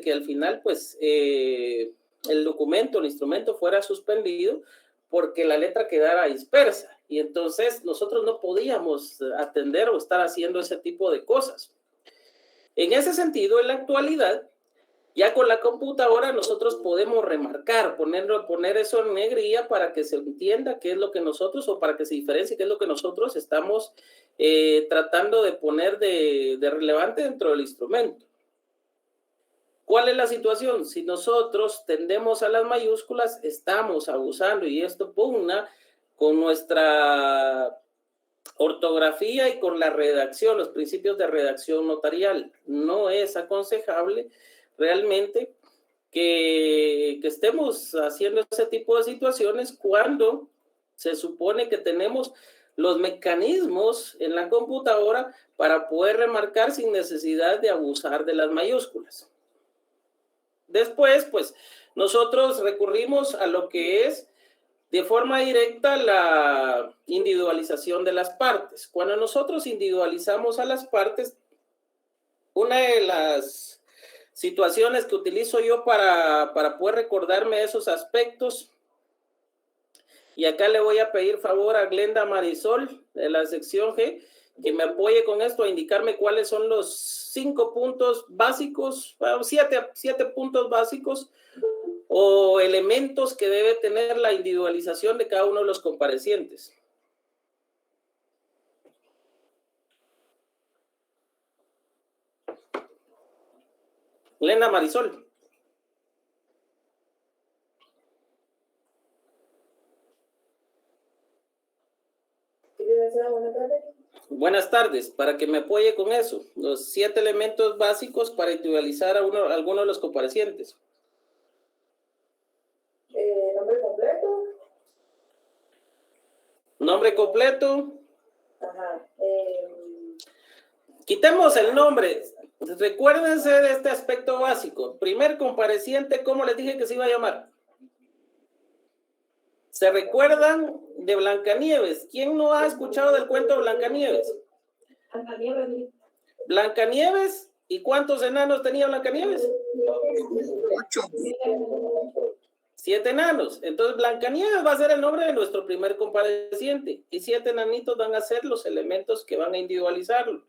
que al final, pues, el documento, el instrumento fuera suspendido porque la letra quedara dispersa. Y entonces nosotros no podíamos atender o estar haciendo ese tipo de cosas. En ese sentido, en la actualidad, ya con la computadora nosotros podemos remarcar, poner eso en negrilla para que se entienda qué es lo que nosotros, o para que se diferencie qué es lo que nosotros estamos tratando de poner de relevante dentro del instrumento. ¿Cuál es la situación? Si nosotros tendemos a las mayúsculas, estamos abusando, y esto pugna con nuestra ortografía y con la redacción, los principios de redacción notarial. No es aconsejable realmente que estemos haciendo ese tipo de situaciones cuando se supone que tenemos los mecanismos en la computadora para poder remarcar sin necesidad de abusar de las mayúsculas. Después, pues, nosotros recurrimos a lo que es de forma directa la individualización de las partes. Cuando nosotros individualizamos a las partes, una de las situaciones que utilizo yo para poder recordarme esos aspectos, y acá le voy a pedir favor a Glenda Marisol de la sección G, que me apoye con esto a indicarme cuáles son los 5 puntos básicos, bueno, 7 puntos básicos o elementos que debe tener la individualización de cada uno de los comparecientes. Glenda Marisol. Buenas tardes. Buenas tardes, para que me apoye con eso, los 7 elementos básicos para individualizar a alguno de los comparecientes. Nombre completo. Nombre completo. Ajá. Quitemos el nombre. Recuérdense de este aspecto básico. Primer compareciente, ¿cómo les dije que se iba a llamar? ¿Se recuerdan de Blancanieves? ¿Quién no ha escuchado del cuento de Blancanieves? Blancanieves. Blancanieves, ¿y cuántos enanos tenía Blancanieves? 8. 7 enanos. Entonces, Blancanieves va a ser el nombre de nuestro primer compareciente, y 7 enanitos van a ser los elementos que van a individualizarlo.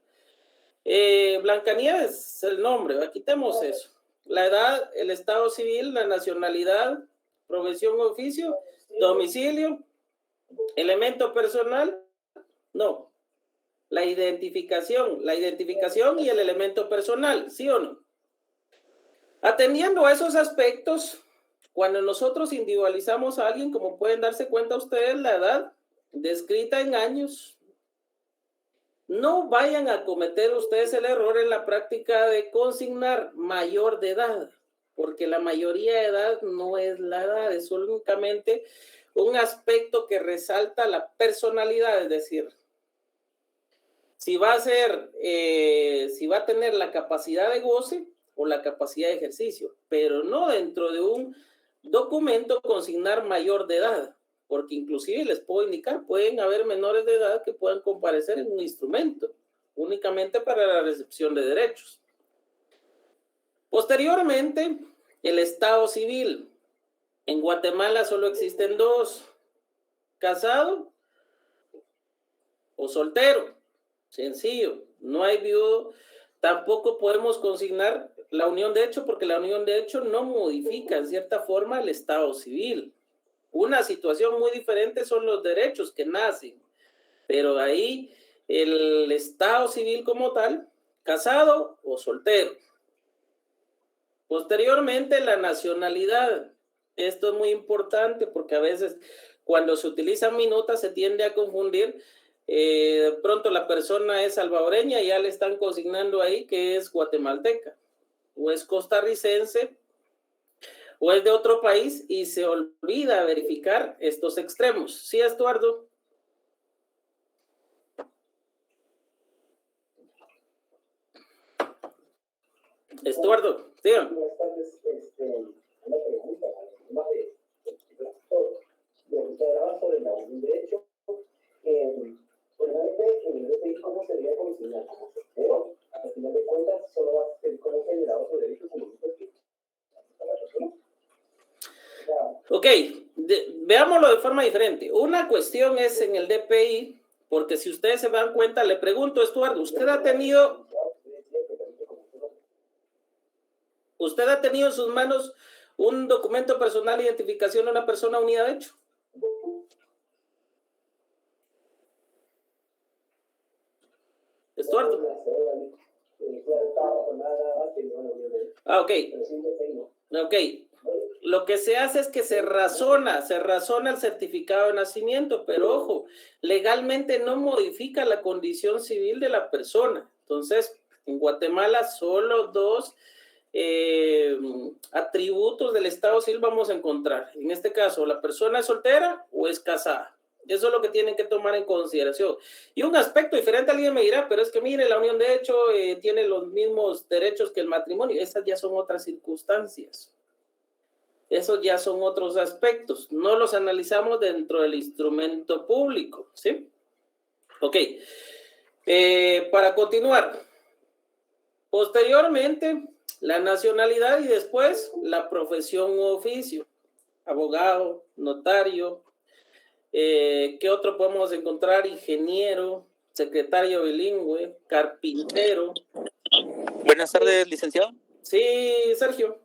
Blancanieves es el nombre, quitemos eso. La edad, el estado civil, la nacionalidad, profesión, oficio, domicilio, elemento personal, no. La identificación y el elemento personal, ¿sí o no? Atendiendo a esos aspectos, cuando nosotros individualizamos a alguien, como pueden darse cuenta ustedes, la edad descrita en años, no vayan a cometer ustedes el error en la práctica de consignar mayor de edad, porque la mayoría de edad no es la edad, es únicamente un aspecto que resalta la personalidad, es decir, si va a tener la capacidad de goce o la capacidad de ejercicio, pero no dentro de un documento consignar mayor de edad, porque inclusive les puedo indicar, pueden haber menores de edad que puedan comparecer en un instrumento, únicamente para la recepción de derechos. Posteriormente, el estado civil. En Guatemala solo existen 2, casado o soltero, sencillo, no hay viudo. Tampoco podemos consignar la unión de hecho, porque la unión de hecho no modifica en cierta forma el estado civil. Una situación muy diferente son los derechos que nacen, pero ahí el estado civil como tal, casado o soltero. Posteriormente, la nacionalidad. Esto es muy importante porque a veces cuando se utilizan minutas se tiende a confundir. De pronto la persona es salvadoreña y ya le están consignando ahí que es guatemalteca, o es costarricense, o es de otro país, y se olvida verificar estos extremos. ¿Sí, Estuardo? Estuardo, ¿sí? Buenas tardes. Una pregunta, tema de lo que usted hablaba sobre la unión de hecho. Realmente en el DPI, ¿cómo se debería consignar? Pero al final de cuentas solo va a ser cómo generar otros derechos como Ok, veámoslo de forma diferente. Una cuestión es en el DPI, porque si ustedes se dan cuenta, le pregunto, Estuardo, ¿usted ha tenido en sus manos un documento personal de identificación de una persona unida de hecho? Estuardo. Ah, ok. Ok. Lo que se hace es que se razona el certificado de nacimiento, pero ojo, legalmente no modifica la condición civil de la persona. Entonces, en Guatemala solo dos atributos del estado civil vamos a encontrar. En este caso, la persona es soltera o es casada. Eso es lo que tienen que tomar en consideración. Y un aspecto diferente, alguien me dirá, pero es que mire, la unión de hecho tiene los mismos derechos que el matrimonio. Esas ya son otras circunstancias. Esos ya son otros aspectos. No los analizamos dentro del instrumento público, ¿sí? Ok. Para continuar. Posteriormente, la nacionalidad y después la profesión u oficio. Abogado, notario. ¿Qué otro podemos encontrar? Ingeniero, secretario bilingüe, carpintero. Buenas tardes, licenciado. Sí, Sergio.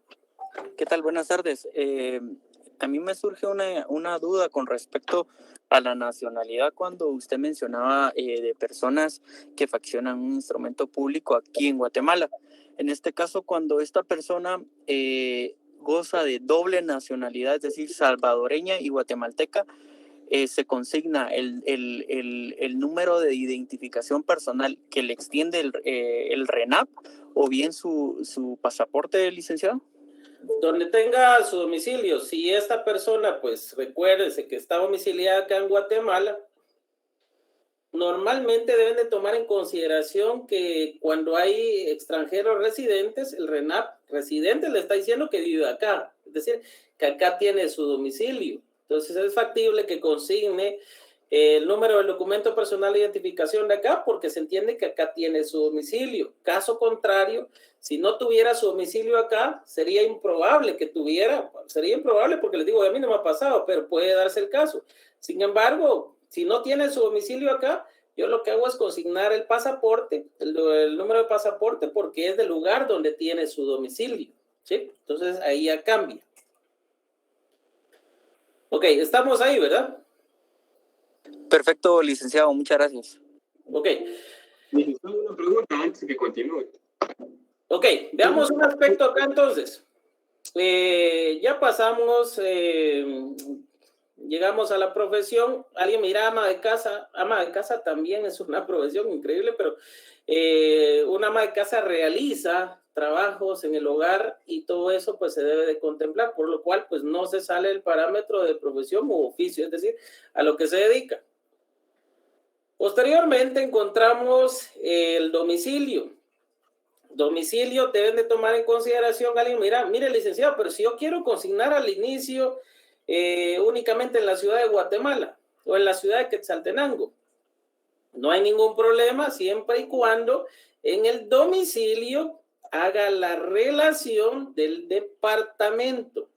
¿Qué tal? Buenas tardes. A mí me surge una duda con respecto a la nacionalidad cuando usted mencionaba de personas que faccionan un instrumento público aquí en Guatemala. En este caso, cuando esta persona goza de doble nacionalidad, es decir, salvadoreña y guatemalteca, se consigna el número de identificación personal que le extiende el RENAP o bien su pasaporte, licenciado. Donde tenga su domicilio. Si esta persona, pues recuérdese que está domiciliada acá en Guatemala, normalmente deben de tomar en consideración que cuando hay extranjeros residentes, el RENAP residente le está diciendo que vive acá, es decir, que acá tiene su domicilio. Entonces es factible que consigne el número del documento personal de identificación de acá porque se entiende que acá tiene su domicilio. Caso contrario, si no tuviera su domicilio acá, sería improbable que tuviera, sería improbable porque les digo, a mí no me ha pasado, pero puede darse el caso. Sin embargo, si no tiene su domicilio acá, yo lo que hago es consignar el pasaporte, el número de pasaporte, porque es del lugar donde tiene su domicilio, ¿sí? Entonces ahí ya cambia. Ok, estamos ahí, ¿verdad? Perfecto, licenciado, muchas gracias. Ok. Licenciado, una pregunta antes de que continúe. Ok, veamos un aspecto acá entonces. Ya pasamos, llegamos a la profesión. Alguien me dirá ama de casa. Ama de casa también es una profesión increíble, pero una ama de casa realiza trabajos en el hogar y todo eso pues se debe de contemplar, por lo cual pues no se sale el parámetro de profesión u oficio, es decir, a lo que se dedica. Posteriormente encontramos el domicilio. Domicilio deben de tomar en consideración alguien, mire licenciado, pero si yo quiero consignar al inicio únicamente en la ciudad de Guatemala o en la ciudad de Quetzaltenango, no hay ningún problema siempre y cuando en el domicilio haga la relación del departamento.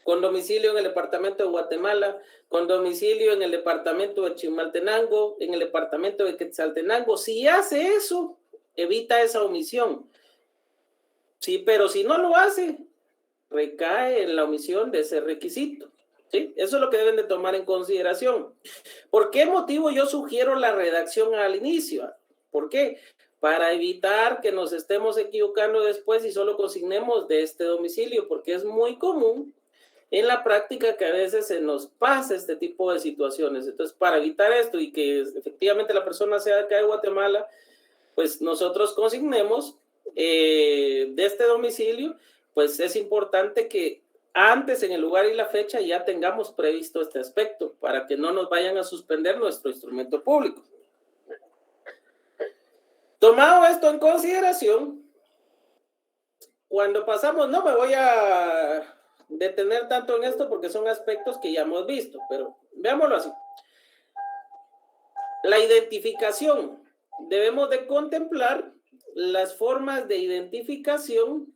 Con domicilio en el departamento de Guatemala, con domicilio en el departamento de Chimaltenango, en el departamento de Quetzaltenango. Si hace eso, evita esa omisión. Sí, pero si no lo hace, recae en la omisión de ese requisito. ¿Sí? Eso es lo que deben de tomar en consideración. ¿Por qué motivo yo sugiero la redacción al inicio? ¿Por qué? Para evitar que nos estemos equivocando después y solo consignemos de este domicilio, porque es muy común en la práctica que a veces se nos pasa este tipo de situaciones. Entonces, para evitar esto y que efectivamente la persona sea de acá de Guatemala, pues nosotros consignemos de este domicilio, pues es importante que antes en el lugar y la fecha ya tengamos previsto este aspecto para que no nos vayan a suspender nuestro instrumento público. Tomado esto en consideración, cuando pasamos, no me voy a detener tanto en esto porque son aspectos que ya hemos visto, pero veámoslo así. La identificación. Debemos de contemplar las formas de identificación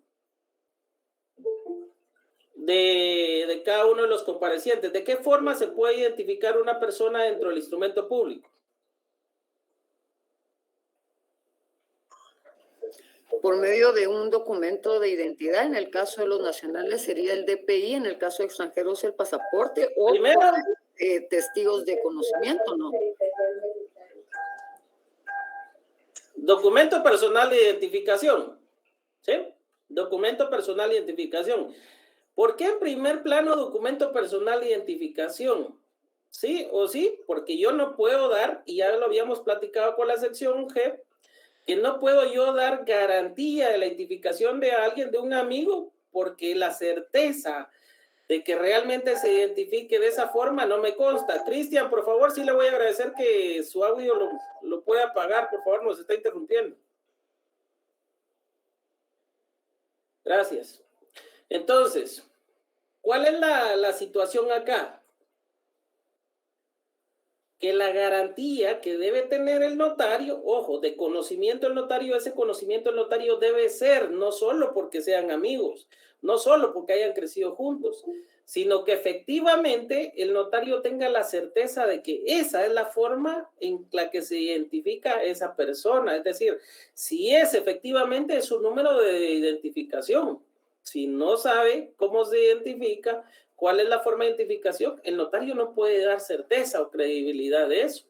de de cada uno de los comparecientes. ¿De qué forma se puede identificar una persona dentro del instrumento público? Por medio de un documento de identidad, en el caso de los nacionales sería el DPI, en el caso de extranjeros el pasaporte o Primero, testigos de conocimiento, ¿no? documento personal de identificación. ¿Sí? Documento personal de identificación. ¿Por qué en primer plano documento personal de identificación? ¿Sí o sí? Porque yo no puedo dar, y ya lo habíamos platicado con la sección G, que no puedo yo dar garantía de la identificación de alguien, de un amigo, porque la certeza de que realmente se identifique de esa forma no me consta. Cristian, por favor, sí le voy a agradecer que su audio lo pueda apagar, por favor, nos está interrumpiendo. Gracias. Entonces, ¿cuál es la situación acá? Que la garantía que debe tener el notario, ojo, de conocimiento del notario, ese conocimiento del notario debe ser no solo porque sean amigos, no solo porque hayan crecido juntos, sino que efectivamente el notario tenga la certeza de que esa es la forma en la que se identifica esa persona. Es decir, si es efectivamente su número de identificación, si no sabe cómo se identifica, ¿cuál es la forma de identificación? El notario no puede dar certeza o credibilidad de eso.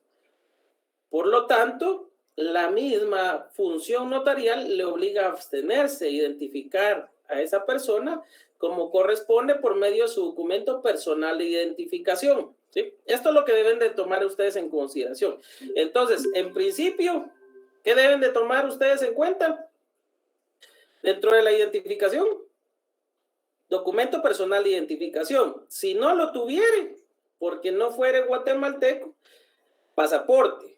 Por lo tanto, la misma función notarial le obliga a abstenerse, a identificar a esa persona como corresponde por medio de su documento personal de identificación. ¿Sí? Esto es lo que deben de tomar ustedes en consideración. Entonces, en principio, ¿qué deben de tomar ustedes en cuenta dentro de la identificación? Documento personal de identificación. Si no lo tuviere, porque no fuere guatemalteco, pasaporte.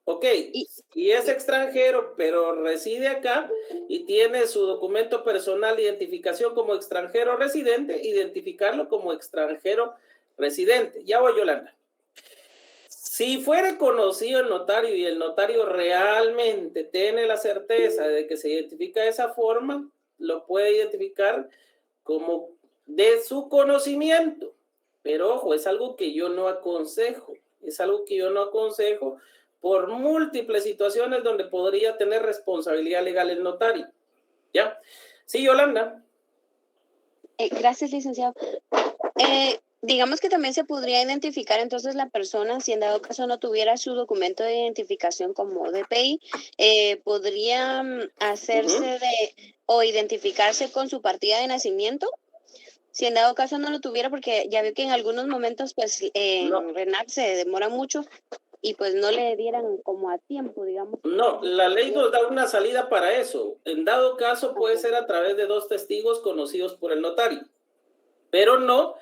Ok, y es extranjero, pero reside acá y tiene su documento personal de identificación como extranjero residente, identificarlo como extranjero residente. Ya voy, Yolanda. Si fuera conocido el notario y el notario realmente tiene la certeza de que se identifica de esa forma, lo puede identificar como de su conocimiento. Pero ojo, es algo que yo no aconsejo. Es algo que yo no aconsejo por múltiples situaciones donde podría tener responsabilidad legal el notario. ¿Ya? Sí, Yolanda. Gracias, licenciado. Digamos que también se podría identificar entonces la persona, si en dado caso no tuviera su documento de identificación como DPI, podría hacerse o identificarse con su partida de nacimiento, si en dado caso no lo tuviera, porque ya veo que en algunos momentos pues No. RENAC se demora mucho y pues no le dieran como a tiempo, digamos. No, la ley nos da una salida para eso. En dado caso puede ser a través de 2 testigos conocidos por el notario, pero no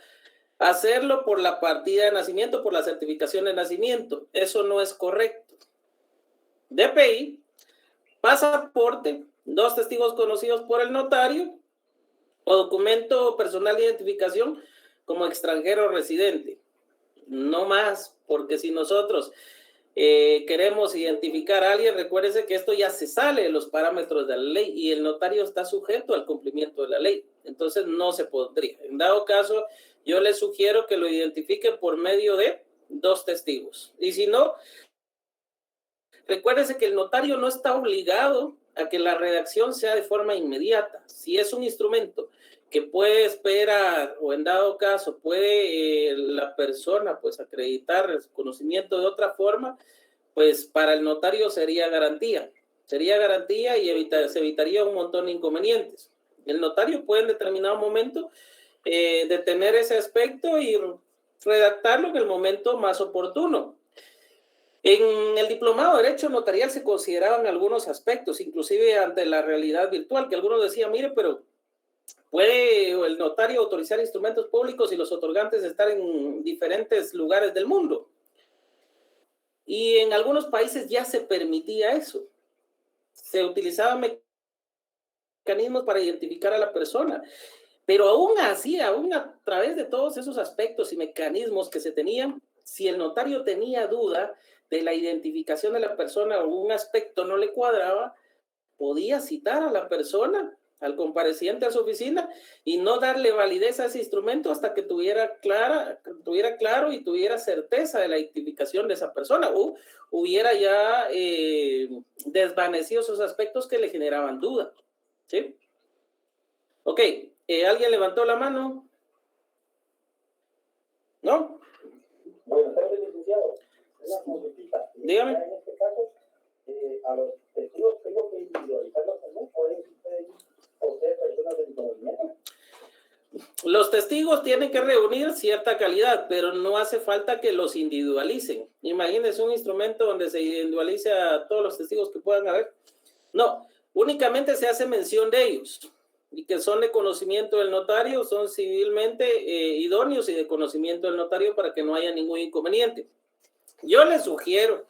hacerlo por la partida de nacimiento, por la certificación de nacimiento. Eso no es correcto. DPI, pasaporte, 2 testigos conocidos por el notario o documento personal de identificación como extranjero residente. No más, porque si nosotros queremos identificar a alguien, recuérdese que esto ya se sale de los parámetros de la ley y el notario está sujeto al cumplimiento de la ley. Entonces no se podría. En dado caso, yo les sugiero que lo identifiquen por medio de 2 testigos. Y si no, recuérdese que el notario no está obligado a que la redacción sea de forma inmediata. Si es un instrumento que puede esperar o en dado caso puede la persona pues acreditar el conocimiento de otra forma, pues para el notario sería garantía y se evitaría un montón de inconvenientes. El notario puede en determinado momento detener ese aspecto y redactarlo en el momento más oportuno. En el diplomado de Derecho Notarial se consideraban algunos aspectos, inclusive ante la realidad virtual, que algunos decían, mire, pero ¿puede el notario autorizar instrumentos públicos y los otorgantes estar en diferentes lugares del mundo? Y en algunos países ya se permitía eso. Se utilizaban mecanismos para identificar a la persona. Pero aún así, aún a través de todos esos aspectos y mecanismos que se tenían, si el notario tenía duda de la identificación de la persona o un aspecto no le cuadraba, podía citar a la persona al compareciente a su oficina y no darle validez a ese instrumento hasta que tuviera claro y tuviera certeza de la identificación de esa persona o hubiera ya desvanecido esos aspectos que le generaban duda. ¿Sí? Ok, ¿alguien levantó la mano? ¿No? Buenas tardes, licenciado. Una consultita. Dígame. En este caso, a los testigos tengo que individualizarlos también, ¿pueden ustedes o ser personas de conocimiento? Los testigos tienen que reunir cierta calidad, pero no hace falta que los individualicen. Imagínense un instrumento donde se individualice a todos los testigos que puedan haber. No, únicamente se hace mención de ellos y que son de conocimiento del notario, son civilmente idóneos y de conocimiento del notario para que no haya ningún inconveniente. Yo les sugiero,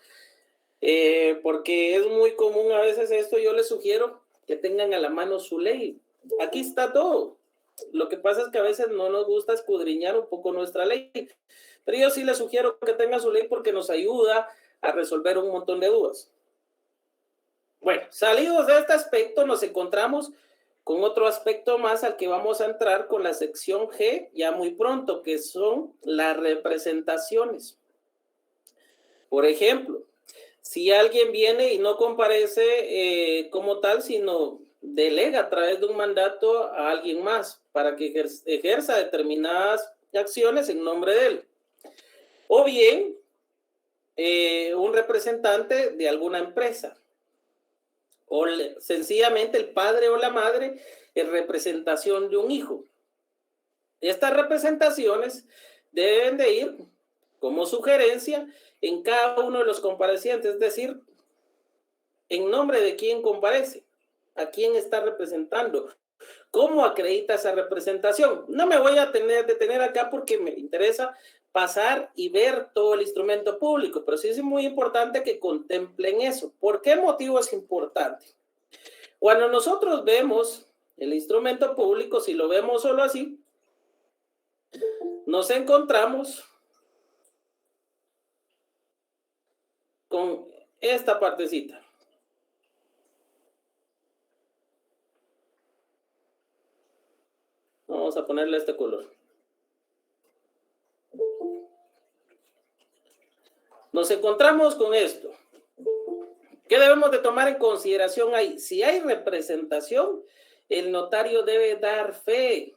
porque es muy común a veces esto, yo les sugiero que tengan a la mano su ley. Aquí está todo. Lo que pasa es que a veces no nos gusta escudriñar un poco nuestra ley, pero yo sí les sugiero que tengan su ley porque nos ayuda a resolver un montón de dudas. Bueno, salidos de este aspecto, nos encontramos con otro aspecto más al que vamos a entrar con la sección G ya muy pronto, que son las representaciones. Por ejemplo, si alguien viene y no comparece como tal, sino delega a través de un mandato a alguien más para que ejerza determinadas acciones en nombre de él. O bien, un representante de alguna empresa. O sencillamente el padre o la madre en representación de un hijo. Estas representaciones deben de ir como sugerencia en cada uno de los comparecientes, es decir, en nombre de quién comparece, a quién está representando, cómo acredita esa representación. No me voy a detener acá porque me interesa pasar y ver todo el instrumento público, pero sí es muy importante que contemplen eso. ¿Por qué motivo es importante? Cuando nosotros vemos el instrumento público, si lo vemos solo así, nos encontramos con esta partecita. Vamos a ponerle este color. Nos encontramos con esto. ¿Qué debemos de tomar en consideración ahí? Si hay representación, el notario debe dar fe.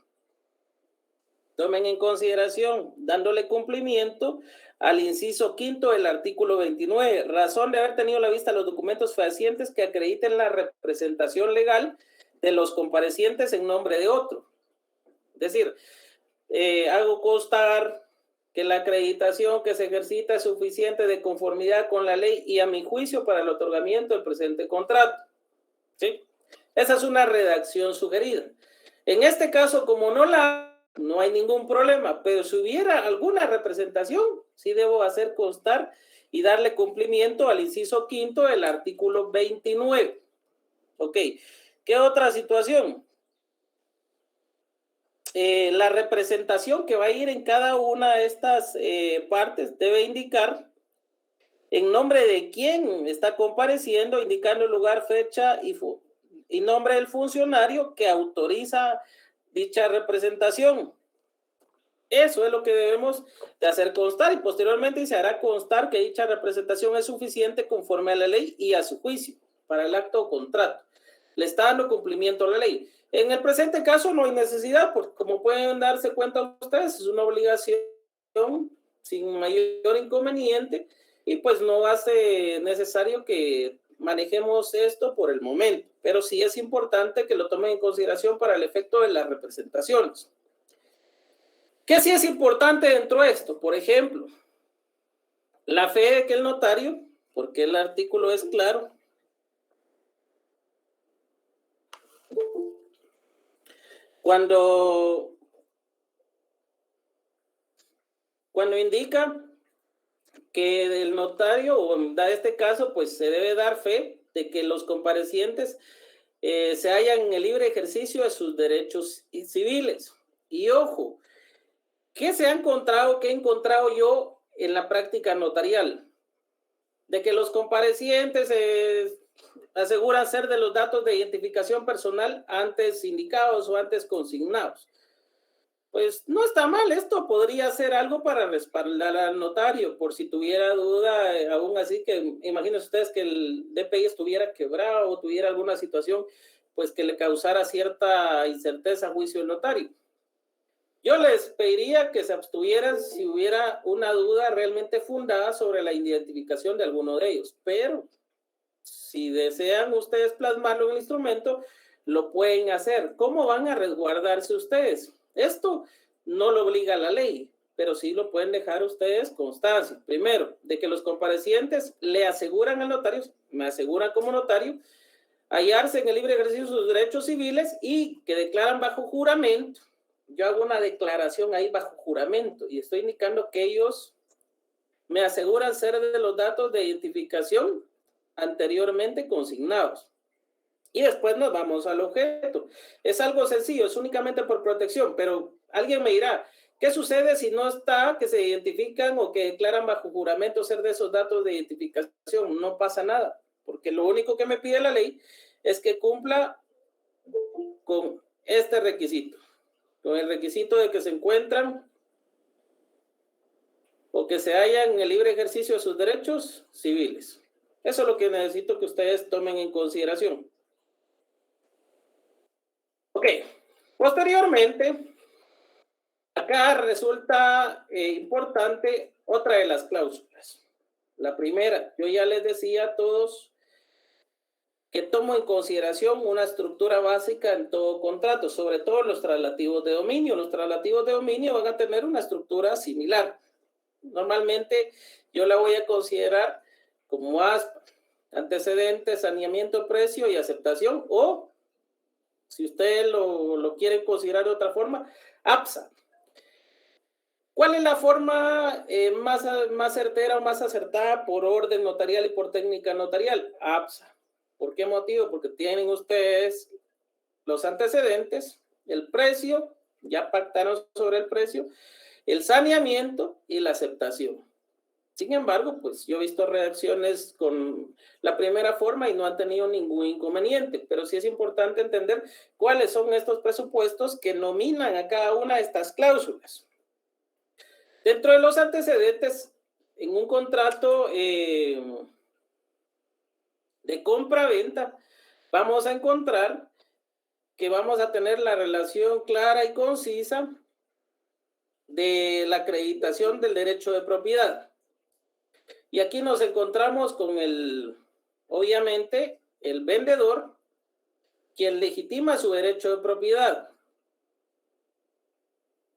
Tomen en consideración, dándole cumplimiento al inciso quinto del artículo 29, razón de haber tenido a la vista los documentos fehacientes que acrediten la representación legal de los comparecientes en nombre de otro. Es decir, hago constar que la acreditación que se ejercita es suficiente de conformidad con la ley y a mi juicio para el otorgamiento del presente contrato. ¿Sí? Esa es una redacción sugerida. En este caso, como no hay ningún problema, pero si hubiera alguna representación, sí debo hacer constar y darle cumplimiento al inciso quinto del artículo 29. Ok, ¿qué otra situación? La representación que va a ir en cada una de estas partes debe indicar en nombre de quién está compareciendo, indicando el lugar, fecha y nombre del funcionario que autoriza dicha representación. Eso es lo que debemos de hacer constar y posteriormente se hará constar que dicha representación es suficiente conforme a la ley y a su juicio para el acto o contrato. Le está dando cumplimiento a la ley. En el presente caso no hay necesidad, porque como pueden darse cuenta ustedes, es una obligación sin mayor inconveniente y pues no hace necesario que manejemos esto por el momento, pero sí es importante que lo tomen en consideración para el efecto de las representaciones. ¿Qué sí es importante dentro de esto? Por ejemplo, la fe de que el notario, porque el artículo es claro, Cuando indica que el notario, o en este caso, pues se debe dar fe de que los comparecientes se hallan en el libre ejercicio de sus derechos civiles. Y ojo, ¿qué he encontrado yo en la práctica notarial? De que los comparecientes aseguran ser de los datos de identificación personal antes indicados o antes consignados. Pues no está mal, esto podría ser algo para respaldar al notario, por si tuviera duda, aún así que imagínense ustedes que el DPI estuviera quebrado o tuviera alguna situación, pues que le causara cierta incerteza a juicio del notario. Yo les pediría que se abstuvieran si hubiera una duda realmente fundada sobre la identificación de alguno de ellos, pero si desean ustedes plasmarlo en el instrumento, lo pueden hacer. ¿Cómo van a resguardarse ustedes? Esto no lo obliga la ley, pero sí lo pueden dejar ustedes constancia. Primero, de que los comparecientes le aseguran al notario, me aseguran como notario, hallarse en el libre ejercicio de sus derechos civiles y que declaran bajo juramento. Yo hago una declaración ahí bajo juramento y estoy indicando que ellos me aseguran ser de los datos de identificación anteriormente consignados. Y después nos vamos al objeto. Es algo sencillo, es únicamente por protección, pero alguien me dirá, ¿qué sucede si no está que se identifican o que declaran bajo juramento ser de esos datos de identificación? No pasa nada, porque lo único que me pide la ley es que cumpla con este requisito, con el requisito de que se encuentran o que se hallan en el libre ejercicio de sus derechos civiles. Eso es lo que necesito que ustedes tomen en consideración. Ok, posteriormente, acá resulta importante otra de las cláusulas. La primera, yo ya les decía a todos que tomo en consideración una estructura básica en todo contrato, sobre todo los traslativos de dominio. Los traslativos de dominio van a tener una estructura similar. Normalmente yo la voy a considerar como ASPA, antecedentes, saneamiento, precio y aceptación, o si ustedes lo quieren considerar de otra forma, APSA. ¿Cuál es la forma más certera o más acertada por orden notarial y por técnica notarial? APSA. ¿Por qué motivo? Porque tienen ustedes los antecedentes, el precio, ya pactaron sobre el precio, el saneamiento y la aceptación. Sin embargo, pues yo he visto redacciones con la primera forma y no han tenido ningún inconveniente, pero sí es importante entender cuáles son estos presupuestos que nominan a cada una de estas cláusulas. Dentro de los antecedentes, en un contrato de compra-venta, vamos a encontrar que vamos a tener la relación clara y concisa de la acreditación del derecho de propiedad. Y aquí nos encontramos con obviamente, el vendedor, quien legitima su derecho de propiedad.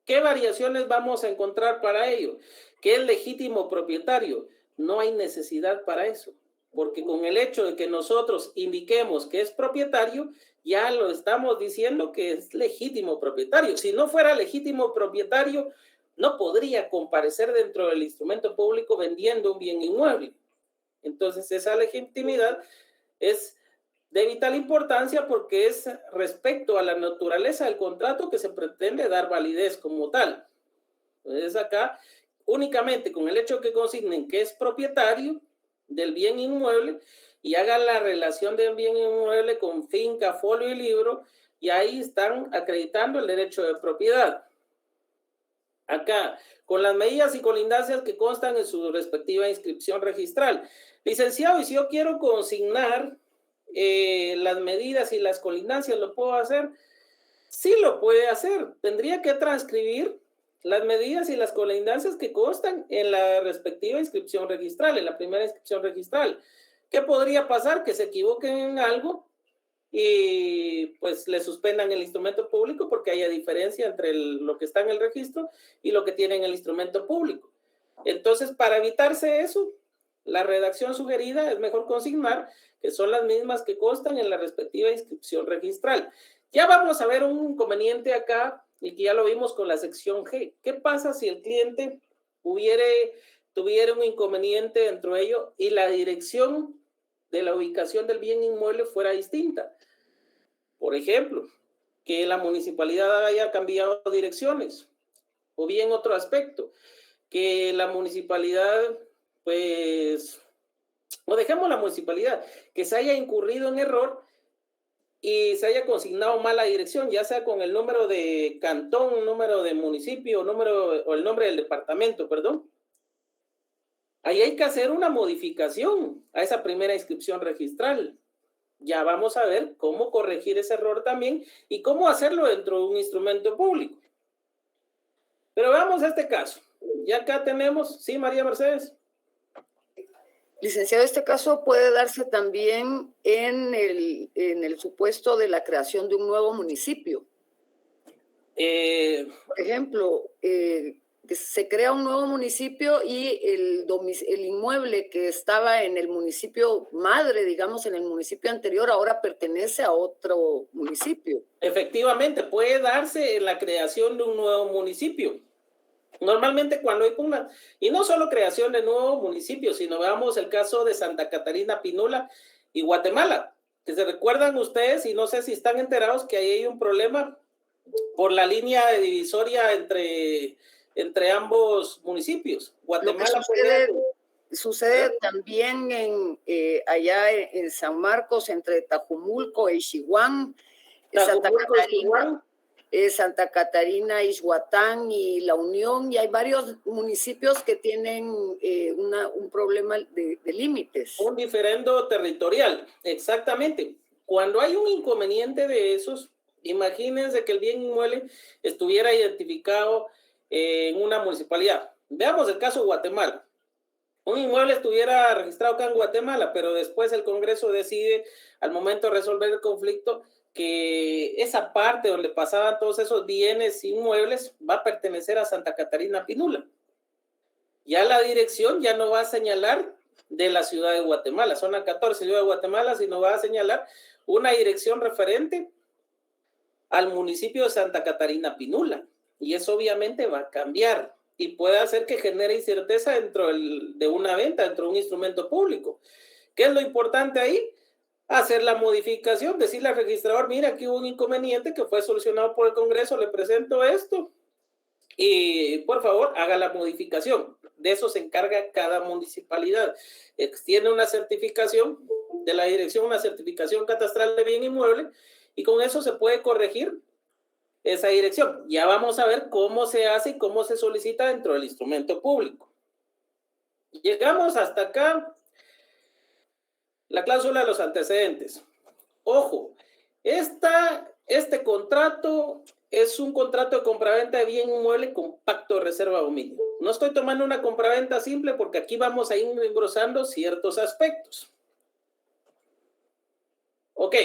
¿Qué variaciones vamos a encontrar para ello? ¿Qué es legítimo propietario? No hay necesidad para eso, porque con el hecho de que nosotros indiquemos que es propietario, ya lo estamos diciendo que es legítimo propietario. Si no fuera legítimo propietario, no podría comparecer dentro del instrumento público vendiendo un bien inmueble. Entonces, esa legitimidad es de vital importancia porque es respecto a la naturaleza del contrato que se pretende dar validez como tal. Entonces, acá, únicamente con el hecho que consignen que es propietario del bien inmueble y hagan la relación del bien inmueble con finca, folio y libro, y ahí están acreditando el derecho de propiedad. Acá, con las medidas y colindancias que constan en su respectiva inscripción registral. Licenciado, y si yo quiero consignar las medidas y las colindancias, ¿lo puedo hacer? Sí lo puede hacer. Tendría que transcribir las medidas y las colindancias que constan en la respectiva inscripción registral, en la primera inscripción registral. ¿Qué podría pasar? Que se equivoquen en algo y pues le suspendan el instrumento público porque haya diferencia entre lo que está en el registro y lo que tiene en el instrumento público. Entonces, para evitarse eso, la redacción sugerida es mejor consignar que son las mismas que constan en la respectiva inscripción registral. Ya vamos a ver un inconveniente acá y que ya lo vimos con la sección G. ¿Qué pasa si el cliente tuviera un inconveniente dentro de ello y la dirección de la ubicación del bien inmueble fuera distinta? Por ejemplo, que la municipalidad haya cambiado direcciones, o bien otro aspecto, que la municipalidad pues o dejemos la municipalidad, que se haya incurrido en error y se haya consignado mala dirección, ya sea con el número de cantón, número de municipio, o el nombre del departamento, perdón. Ahí hay que hacer una modificación a esa primera inscripción registral. Ya vamos a ver cómo corregir ese error también y cómo hacerlo dentro de un instrumento público. Pero veamos este caso. Ya acá tenemos, sí, María Mercedes. Licenciado, este caso puede darse también en el supuesto de la creación de un nuevo municipio. Por ejemplo, se crea un nuevo municipio y el inmueble que estaba en el municipio madre, digamos, en el municipio anterior, ahora pertenece a otro municipio. Efectivamente, puede darse en la creación de un nuevo municipio. Normalmente cuando hay pugna, y no solo creación de nuevo municipio, sino veamos el caso de Santa Catarina Pinula y Guatemala, que se recuerdan ustedes, y no sé si están enterados que ahí hay un problema por la línea divisoria entre ambos municipios. Guatemala sucede también allá en San Marcos, entre Tajumulco e Ixiguán, Santa Catarina, Ixhuatán y La Unión, y hay varios municipios que tienen un problema de límites. Un diferendo territorial, exactamente. Cuando hay un inconveniente de esos, imagínense que el bien inmueble estuviera identificado en una municipalidad. Veamos el caso de Guatemala. Un inmueble estuviera registrado acá en Guatemala, pero después el Congreso decide, al momento de resolver el conflicto, que esa parte donde pasaban todos esos bienes inmuebles va a pertenecer a Santa Catarina Pinula. Ya la dirección ya no va a señalar de la ciudad de Guatemala, zona 14, ciudad de Guatemala, sino va a señalar una dirección referente al municipio de Santa Catarina Pinula. Y eso obviamente va a cambiar y puede hacer que genere incerteza dentro de una venta, dentro de un instrumento público. ¿Qué es lo importante ahí? Hacer la modificación, decirle al registrador, mira, aquí hubo un inconveniente que fue solucionado por el Congreso, le presento esto y por favor haga la modificación. De eso se encarga cada municipalidad. Extiende una certificación de la dirección, una certificación catastral de bien inmueble, y con eso se puede corregir esa dirección. Ya vamos a ver cómo se hace y cómo se solicita dentro del instrumento público. Llegamos hasta acá. La cláusula de los antecedentes. Ojo, este contrato es un contrato de compraventa de bien inmueble con pacto de reserva de dominio. No estoy tomando una compraventa simple porque aquí vamos a ir engrosando ciertos aspectos. Ok.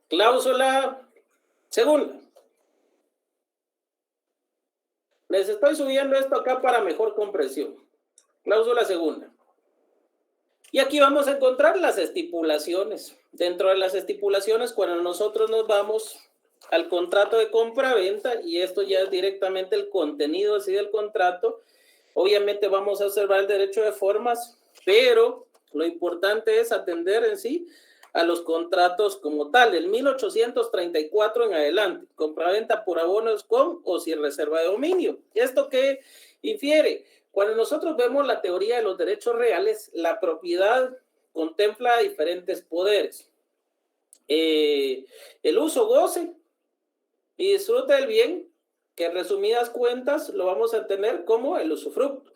Cláusula segunda. Les estoy subiendo esto acá para mejor comprensión. Cláusula segunda. Y aquí vamos a encontrar las estipulaciones. Dentro de las estipulaciones, cuando nosotros nos vamos al contrato de compra-venta, y esto ya es directamente el contenido así del contrato, obviamente vamos a observar el derecho de formas, pero lo importante es atender en sí a los contratos como tal, el 1834 en adelante, compra-venta por abonos con o sin reserva de dominio. ¿Esto qué infiere? Cuando nosotros vemos la teoría de los derechos reales, la propiedad contempla diferentes poderes. El uso, goce y disfrute del bien, que en resumidas cuentas lo vamos a tener como el usufructo.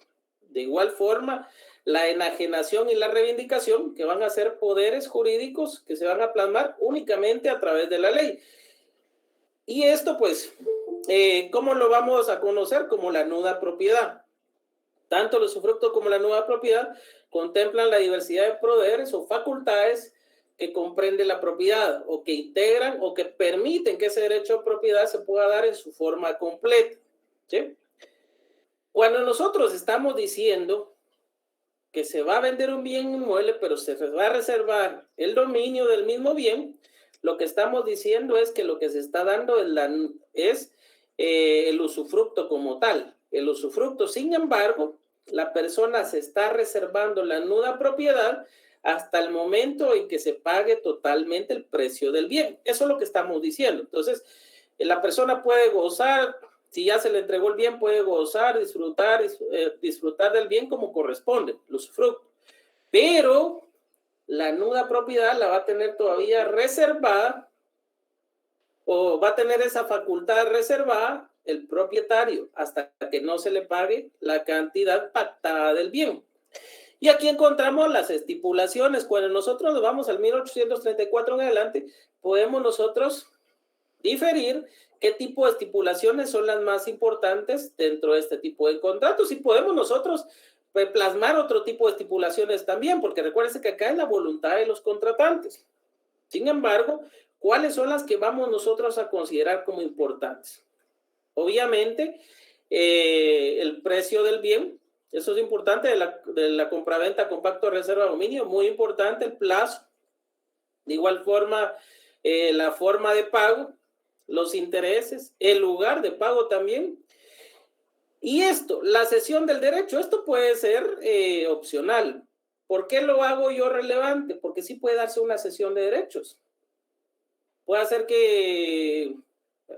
De igual forma, la enajenación y la reivindicación, que van a ser poderes jurídicos que se van a plasmar únicamente a través de la ley. Y esto, pues, ¿cómo lo vamos a conocer? Como la nuda propiedad. Tanto el usufructo como la nueva propiedad contemplan la diversidad de poderes o facultades que comprende la propiedad o que integran o que permiten que ese derecho de propiedad se pueda dar en su forma completa. ¿Sí? Cuando nosotros estamos diciendo que se va a vender un bien inmueble, pero se va a reservar el dominio del mismo bien, lo que estamos diciendo es que lo que se está dando es el usufructo como tal. El usufructo, sin embargo, la persona se está reservando la nuda propiedad hasta el momento en que se pague totalmente el precio del bien. Eso es lo que estamos diciendo. Entonces, la persona puede gozar Si ya se le entregó el bien, puede gozar, disfrutar del bien como corresponde, los frutos. Pero la nuda propiedad la va a tener todavía reservada, o va a tener esa facultad reservada el propietario hasta que no se le pague la cantidad pactada del bien. Y aquí encontramos las estipulaciones. Cuando nosotros nos vamos al 1834 en adelante, podemos nosotros diferir qué tipo de estipulaciones son las más importantes dentro de este tipo de contratos, y podemos nosotros plasmar otro tipo de estipulaciones también, porque recuérdense que acá es la voluntad de los contratantes. Sin embargo, ¿cuáles son las que vamos nosotros a considerar como importantes? Obviamente, el precio del bien, eso es importante, de la compraventa con pacto de reserva de dominio, muy importante. El plazo, de igual forma, la forma de pago, los intereses, el lugar de pago también. Y esto, la cesión del derecho, esto puede ser opcional. ¿Por qué lo hago yo relevante? Porque sí puede darse una cesión de derechos. Puede hacer que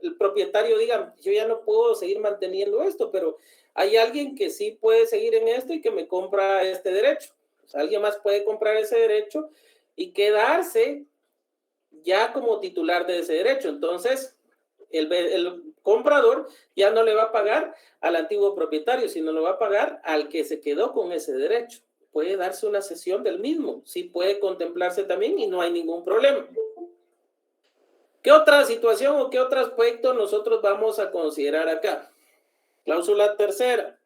el propietario diga, yo ya no puedo seguir manteniendo esto, pero hay alguien que sí puede seguir en esto y que me compra este derecho. O sea, alguien más puede comprar ese derecho y quedarse ya como titular de ese derecho. Entonces, el comprador ya no le va a pagar al antiguo propietario, sino lo va a pagar al que se quedó con ese derecho. Puede darse una cesión del mismo, sí puede contemplarse también y no hay ningún problema. ¿Qué otra situación o qué otro aspecto nosotros vamos a considerar acá? Cláusula tercera.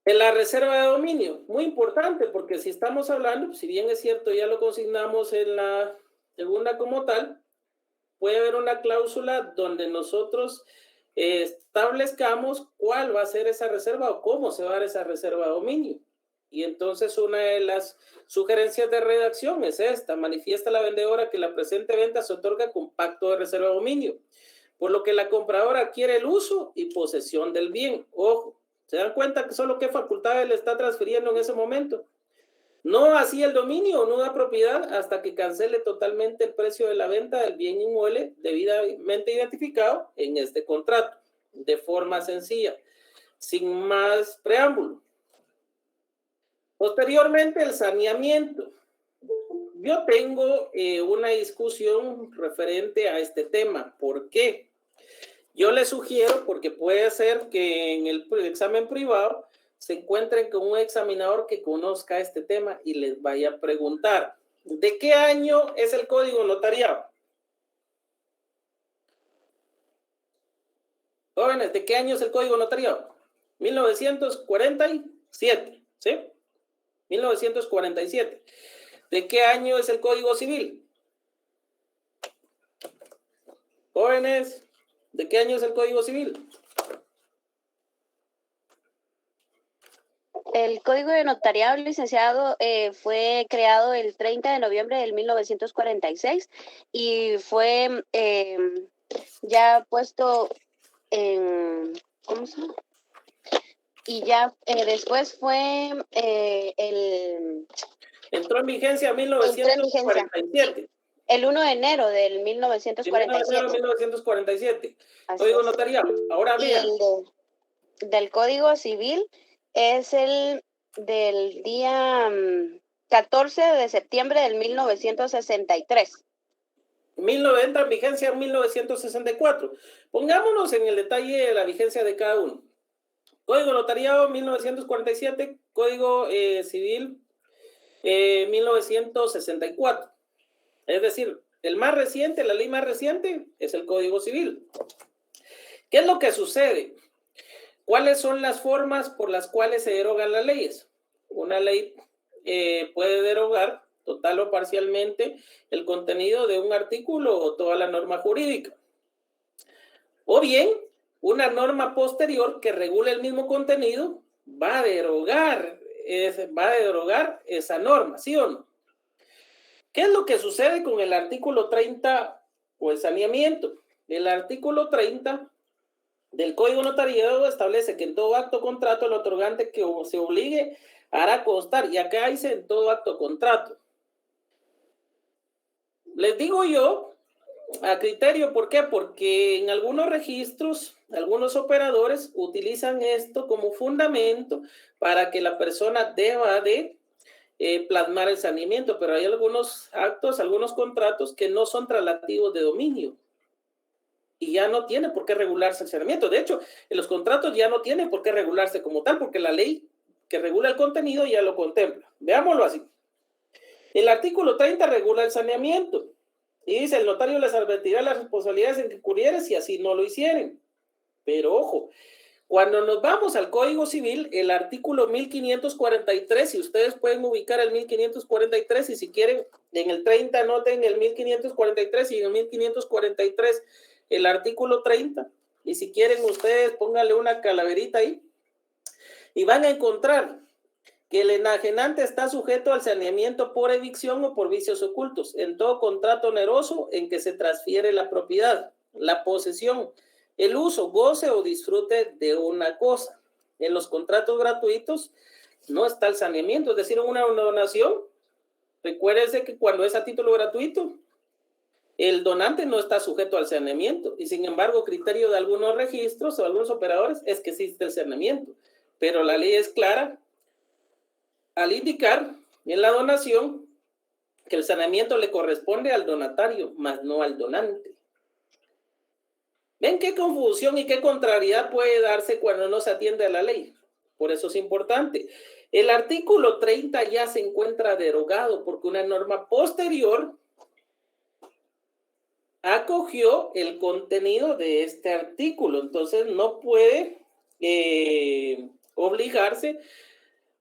En la reserva de dominio, muy importante, porque si estamos hablando, si bien es cierto, ya lo consignamos en la segunda como tal, puede haber una cláusula donde nosotros establezcamos cuál va a ser esa reserva o cómo se va a dar esa reserva de dominio. Y entonces una de las sugerencias de redacción es esta: manifiesta la vendedora que la presente venta se otorga con pacto de reserva de dominio, por lo que la compradora adquiere el uso y posesión del bien. Ojo, ¿se dan cuenta que solo qué facultades le está transfiriendo en ese momento? No así el dominio o nuda propiedad hasta que cancele totalmente el precio de la venta del bien inmueble debidamente identificado en este contrato, de forma sencilla, sin más preámbulo. Posteriormente, el saneamiento. Yo tengo una discusión referente a este tema. ¿Por qué? Yo les sugiero, porque puede ser que en el examen privado se encuentren con un examinador que conozca este tema y les vaya a preguntar, ¿de qué año es el código notariado? Jóvenes, ¿de qué año es el código notariado? 1947, ¿sí? 1947. ¿De qué año es el Código Civil? Jóvenes, ¿de qué año es el Código Civil? El Código de Notariado, licenciado, fue creado el 30 de noviembre del 1946 y fue ya puesto en... ¿Cómo se llama? Y ya después fue Entró en vigencia en 1947. El 1 de enero del 1947. 1 de enero de 1947. Código notariado. Ahora vean. Del Código Civil es el del día 14 de septiembre del 1963. Entra en vigencia en 1964. Pongámonos en el detalle de la vigencia de cada uno. Código notariado 1947, Código Civil 1964. Es decir, el más reciente, la ley más reciente es el Código Civil. ¿Qué es lo que sucede? ¿Cuáles son las formas por las cuales se derogan las leyes? Una ley puede derogar total o parcialmente el contenido de un artículo o toda la norma jurídica. O bien, una norma posterior que regule el mismo contenido va a derogar esa norma, ¿sí o no? ¿Qué es lo que sucede con el artículo 30 o el saneamiento? El artículo 30 del Código Notariado establece que en todo acto contrato el otorgante que se obligue hará constar, y acá dice en todo acto contrato. Les digo yo a criterio. ¿Por qué? Porque en algunos registros, algunos operadores utilizan esto como fundamento para que la persona deba de plasmar el saneamiento, pero hay algunos actos, algunos contratos que no son traslativos de dominio y ya no tiene por qué regularse el saneamiento. De hecho, en los contratos ya no tiene por qué regularse como tal, porque la ley que regula el contenido ya lo contempla. Veámoslo así. El artículo 30 regula el saneamiento y dice: el notario les advertirá las responsabilidades en que incurriere si así no lo hicieren. Pero ojo, cuando nos vamos al Código Civil, el artículo 1543, si ustedes pueden ubicar el 1543, y si quieren, en el 30 anoten el 1543 y en el 1543 el artículo 30, y si quieren ustedes pónganle una calaverita ahí, y van a encontrar que el enajenante está sujeto al saneamiento por evicción o por vicios ocultos en todo contrato oneroso en que se transfiere la propiedad, la posesión, el uso, goce o disfrute de una cosa. En los contratos gratuitos no está el saneamiento, es decir, en una donación, recuérdense que cuando es a título gratuito, el donante no está sujeto al saneamiento, y sin embargo, criterio de algunos registros o algunos operadores es que existe el saneamiento, pero la ley es clara al indicar en la donación que el saneamiento le corresponde al donatario, más no al donante. ¿Ven qué confusión y qué contrariedad puede darse cuando no se atiende a la ley? Por eso es importante. El artículo 30 ya se encuentra derogado porque una norma posterior acogió el contenido de este artículo. Entonces no puede obligarse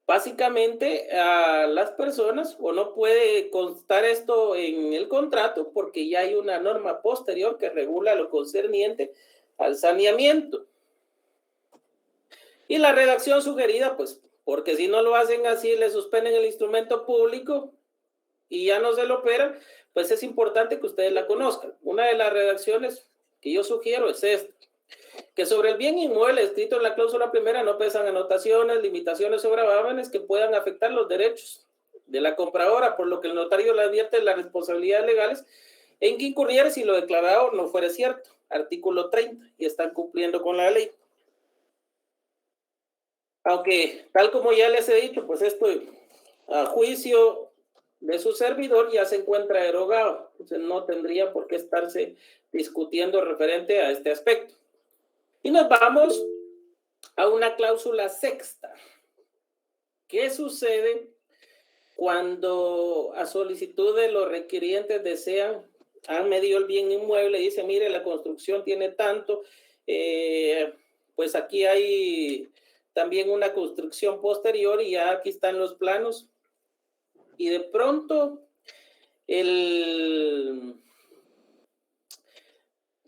básicamente a las personas, o no puede constar esto en el contrato porque ya hay una norma posterior que regula lo concerniente al saneamiento. Y la redacción sugerida, pues, porque si no lo hacen así, le suspenden el instrumento público y ya no se lo operan, pues es importante que ustedes la conozcan. Una de las redacciones que yo sugiero es esta: que sobre el bien inmueble escrito en la cláusula primera no pesan anotaciones, limitaciones o gravámenes que puedan afectar los derechos de la compradora, por lo que el notario le advierte las responsabilidades legales en que incurriera si lo declarado no fuera cierto. Artículo 30, y están cumpliendo con la ley. Aunque, tal como ya les he dicho, pues esto a juicio de su servidor ya se encuentra derogado, entonces no tendría por qué estarse discutiendo referente a este aspecto. Y nos vamos a una cláusula sexta. ¿Qué sucede cuando a solicitud de los requirientes han medido el bien inmueble y dice: mire, la construcción tiene tanto, pues aquí hay también una construcción posterior y ya aquí están los planos, y de pronto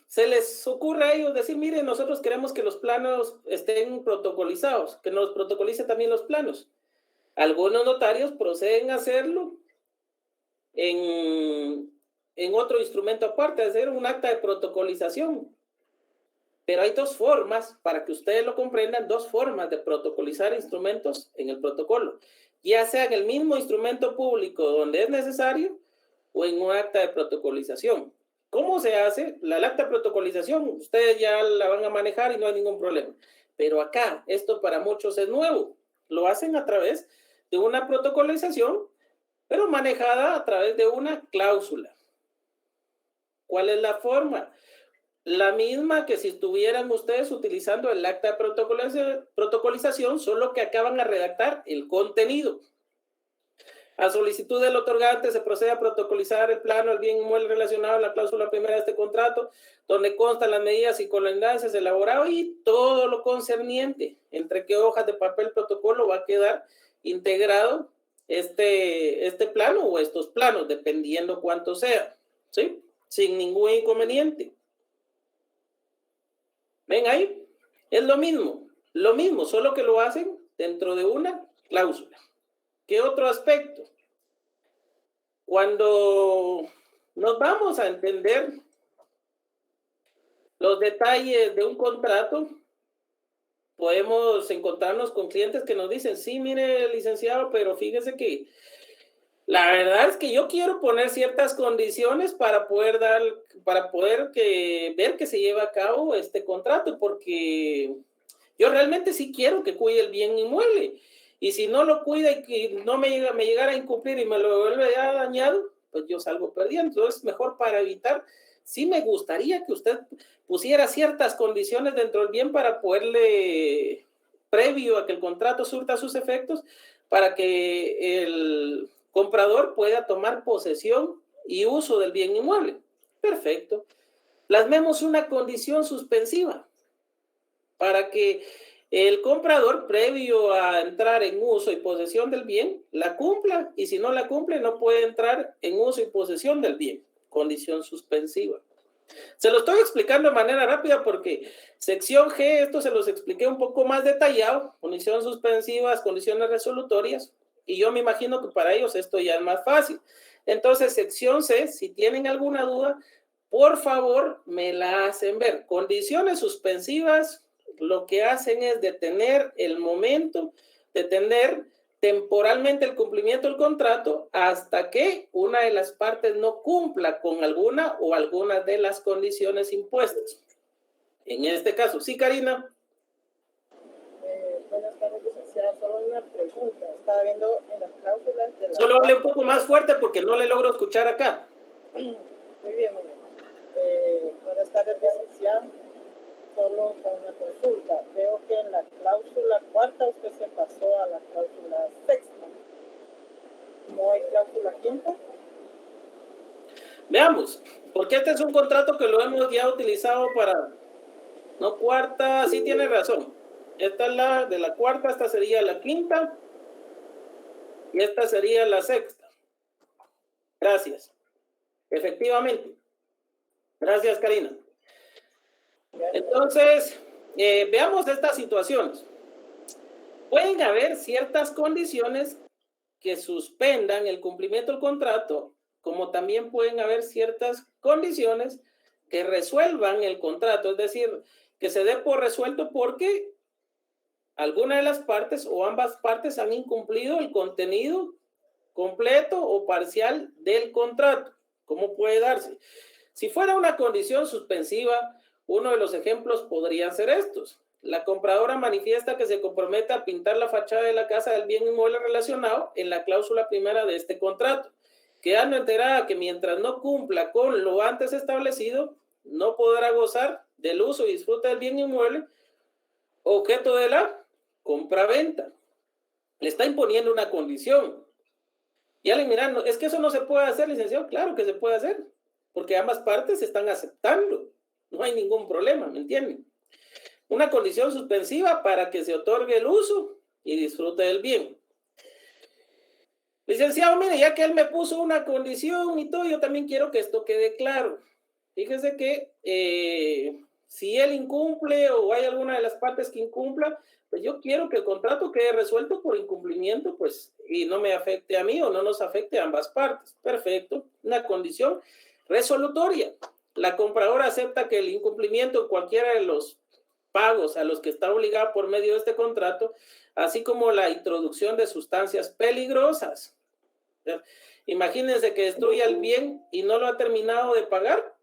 se les ocurre a ellos decir: miren, nosotros queremos que los planos estén protocolizados, que nos protocolice también los planos. Algunos notarios proceden a hacerlo en otro instrumento aparte, hacer un acta de protocolización. Pero hay dos formas, para que ustedes lo comprendan, dos formas de protocolizar instrumentos en el protocolo, ya sea en el mismo instrumento público donde es necesario o en un acta de protocolización. ¿Cómo se hace? La acta de protocolización, ustedes ya la van a manejar y no hay ningún problema. Pero acá, esto para muchos es nuevo. Lo hacen a través de una protocolización, pero manejada a través de una cláusula. ¿Cuál es la forma? La misma que si estuvieran ustedes utilizando el acta de protocolización, solo que acaban a redactar el contenido. A solicitud del otorgante se procede a protocolizar el plano del bien inmueble relacionado a la cláusula primera de este contrato, donde constan las medidas y colindancias elaboradas y todo lo concerniente. Entre qué hojas de papel protocolo va a quedar integrado este plano o estos planos, dependiendo cuánto sea, ¿sí? Sin ningún inconveniente. ¿Ven ahí? Es lo mismo, solo que lo hacen dentro de una cláusula. ¿Qué otro aspecto? Cuando nos vamos a entender los detalles de un contrato, podemos encontrarnos con clientes que nos dicen: sí, mire, licenciado, pero fíjese que La verdad es que yo quiero poner ciertas condiciones para poder ver que se lleva a cabo este contrato, porque yo realmente sí quiero que cuide el bien inmueble. Y si no lo cuida y que no me llegara a incumplir y me lo vuelve ya dañado, pues yo salgo perdiendo. Entonces, mejor para evitar, sí me gustaría que usted pusiera ciertas condiciones dentro del bien para poderle, previo a que el contrato surta sus efectos, para que el comprador pueda tomar posesión y uso del bien inmueble. Perfecto. Plasmemos una condición suspensiva para que el comprador, previo a entrar en uso y posesión del bien, la cumpla, y si no la cumple, no puede entrar en uso y posesión del bien. Condición suspensiva. Se lo estoy explicando de manera rápida porque sección G, esto se los expliqué un poco más detallado, condiciones suspensivas, condiciones resolutorias, y yo me imagino que para ellos esto ya es más fácil. Entonces, sección C, si tienen alguna duda, por favor, me la hacen ver. Condiciones suspensivas, lo que hacen es detener el momento, detener temporalmente el cumplimiento del contrato hasta que una de las partes no cumpla con alguna o algunas de las condiciones impuestas. En este caso, sí, Karina. Buenas tardes, licenciada. Solo una pregunta. Estaba viendo en las cláusulas de la... Solo hable un poco más fuerte porque no le logro escuchar acá. Muy bien, muy bien. Buenas tardes, licenciada. Solo con una consulta. Veo que en la cláusula cuarta usted se pasó a la cláusula sexta. ¿No hay cláusula quinta? Veamos, porque este es un contrato que lo hemos ya utilizado para... No, cuarta, sí tiene razón. Esta es la de la cuarta, esta sería la quinta y esta sería la sexta. Gracias. Efectivamente. Gracias, Karina. Entonces, veamos estas situaciones. Pueden haber ciertas condiciones que suspendan el cumplimiento del contrato, como también pueden haber ciertas condiciones que resuelvan el contrato, es decir, que se dé por resuelto porque alguna de las partes o ambas partes han incumplido el contenido completo o parcial del contrato. ¿Cómo puede darse? Si fuera una condición suspensiva, uno de los ejemplos podrían ser estos. La compradora manifiesta que se compromete a pintar la fachada de la casa del bien inmueble relacionado en la cláusula primera de este contrato, quedando enterada que mientras no cumpla con lo antes establecido, no podrá gozar del uso y disfrute del bien inmueble objeto de la compra-venta. Le está imponiendo una condición. Y alguien mirá, es que eso no se puede hacer, licenciado. Claro que se puede hacer, porque ambas partes están aceptando. No hay ningún problema, ¿me entienden? Una condición suspensiva para que se otorgue el uso y disfrute del bien. Licenciado, mire, ya que él me puso una condición y todo, yo también quiero que esto quede claro. Fíjese que si él incumple o hay alguna de las partes que incumpla, pues yo quiero que el contrato quede resuelto por incumplimiento, pues, y no me afecte a mí o no nos afecte a ambas partes. Perfecto. Una condición resolutoria. La compradora acepta que el incumplimiento de cualquiera de los pagos a los que está obligada por medio de este contrato, así como la introducción de sustancias peligrosas. Imagínense que destruya el bien y no lo ha terminado de pagar.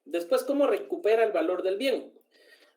Después, ¿cómo recupera el valor del bien?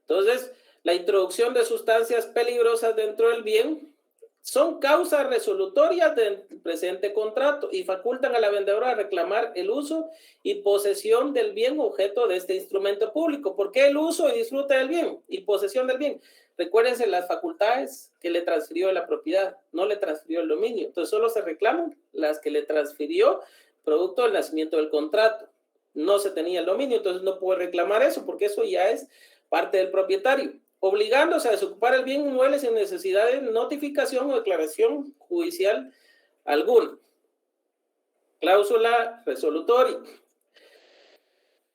Entonces, la introducción de sustancias peligrosas dentro del bien son causas resolutorias del presente contrato y facultan a la vendedora a reclamar el uso y posesión del bien objeto de este instrumento público. ¿Por qué el uso y disfrute del bien y posesión del bien? Recuérdense las facultades que le transfirió la propiedad, no le transfirió el dominio. Entonces, solo se reclaman las que le transfirió producto del nacimiento del contrato. No se tenía el dominio, entonces no puede reclamar eso porque eso ya es parte del propietario, obligándose a desocupar el bien inmueble sin necesidad de notificación o declaración judicial alguna. Cláusula resolutoria.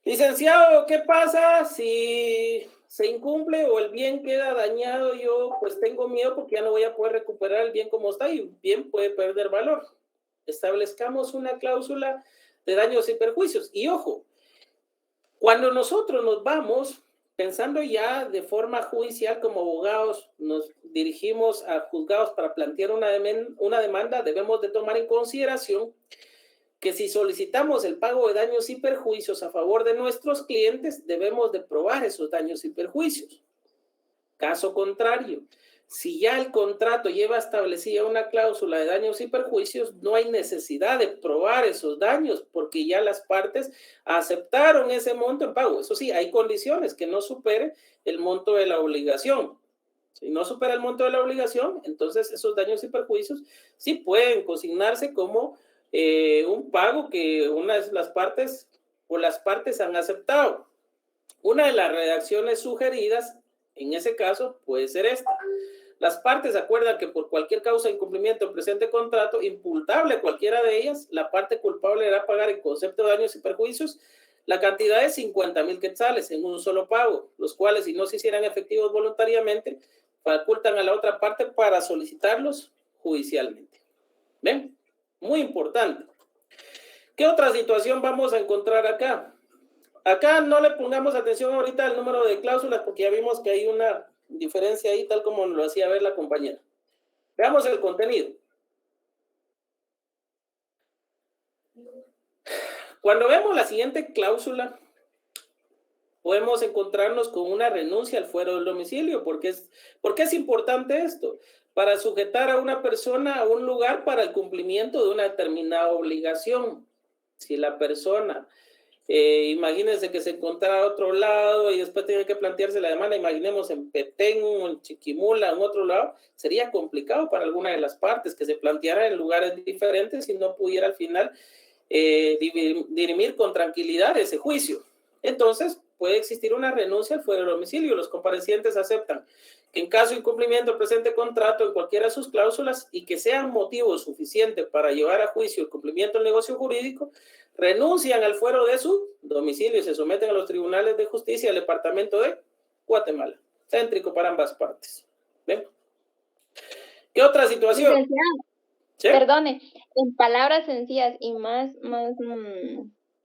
Licenciado, ¿qué pasa si se incumple o el bien queda dañado? Yo pues tengo miedo porque ya no voy a poder recuperar el bien como está y el bien puede perder valor. Establezcamos una cláusula de daños y perjuicios. Y ojo, cuando nosotros nos vamos pensando ya de forma judicial, como abogados, nos dirigimos a juzgados para plantear una demanda, debemos de tomar en consideración que si solicitamos el pago de daños y perjuicios a favor de nuestros clientes, debemos de probar esos daños y perjuicios. Caso contrario, si ya el contrato lleva establecida una cláusula de daños y perjuicios, no hay necesidad de probar esos daños porque ya las partes aceptaron ese monto en pago. Eso sí, hay condiciones que no supere el monto de la obligación. Si no supera el monto de la obligación, entonces esos daños y perjuicios sí pueden consignarse como un pago que una de las partes o las partes han aceptado. Una de las redacciones sugeridas en ese caso puede ser esta. Las partes acuerdan que por cualquier causa de incumplimiento del presente contrato, imputable cualquiera de ellas, la parte culpable deberá pagar en concepto de daños y perjuicios la cantidad de 50,000 quetzales en un solo pago, los cuales, si no se hicieran efectivos voluntariamente, facultan a la otra parte para solicitarlos judicialmente. ¿Ven? Muy importante. ¿Qué otra situación vamos a encontrar acá? Acá no le pongamos atención ahorita al número de cláusulas porque ya vimos que hay una diferencia ahí, tal como lo hacía ver la compañera. Veamos el contenido. Cuando vemos la siguiente cláusula, podemos encontrarnos con una renuncia al fuero del domicilio. ¿Por qué es importante esto? Para sujetar a una persona a un lugar para el cumplimiento de una determinada obligación. Si la persona, imagínense que se encontrara a otro lado y después tiene que plantearse la demanda, imaginemos en Petén o en Chiquimula, en otro lado, sería complicado para alguna de las partes que se planteara en lugares diferentes y no pudiera al final dirimir con tranquilidad ese juicio. Entonces, puede existir una renuncia al fuero del domicilio. Los comparecientes aceptan que en caso de incumplimiento del presente contrato en cualquiera de sus cláusulas y que sean motivo suficiente para llevar a juicio el cumplimiento del negocio jurídico, renuncian al fuero de su domicilio y se someten a los tribunales de justicia del departamento de Guatemala, céntrico para ambas partes. ¿Ven? ¿Qué otra situación? ¿Sí? Perdone, en palabras sencillas y más,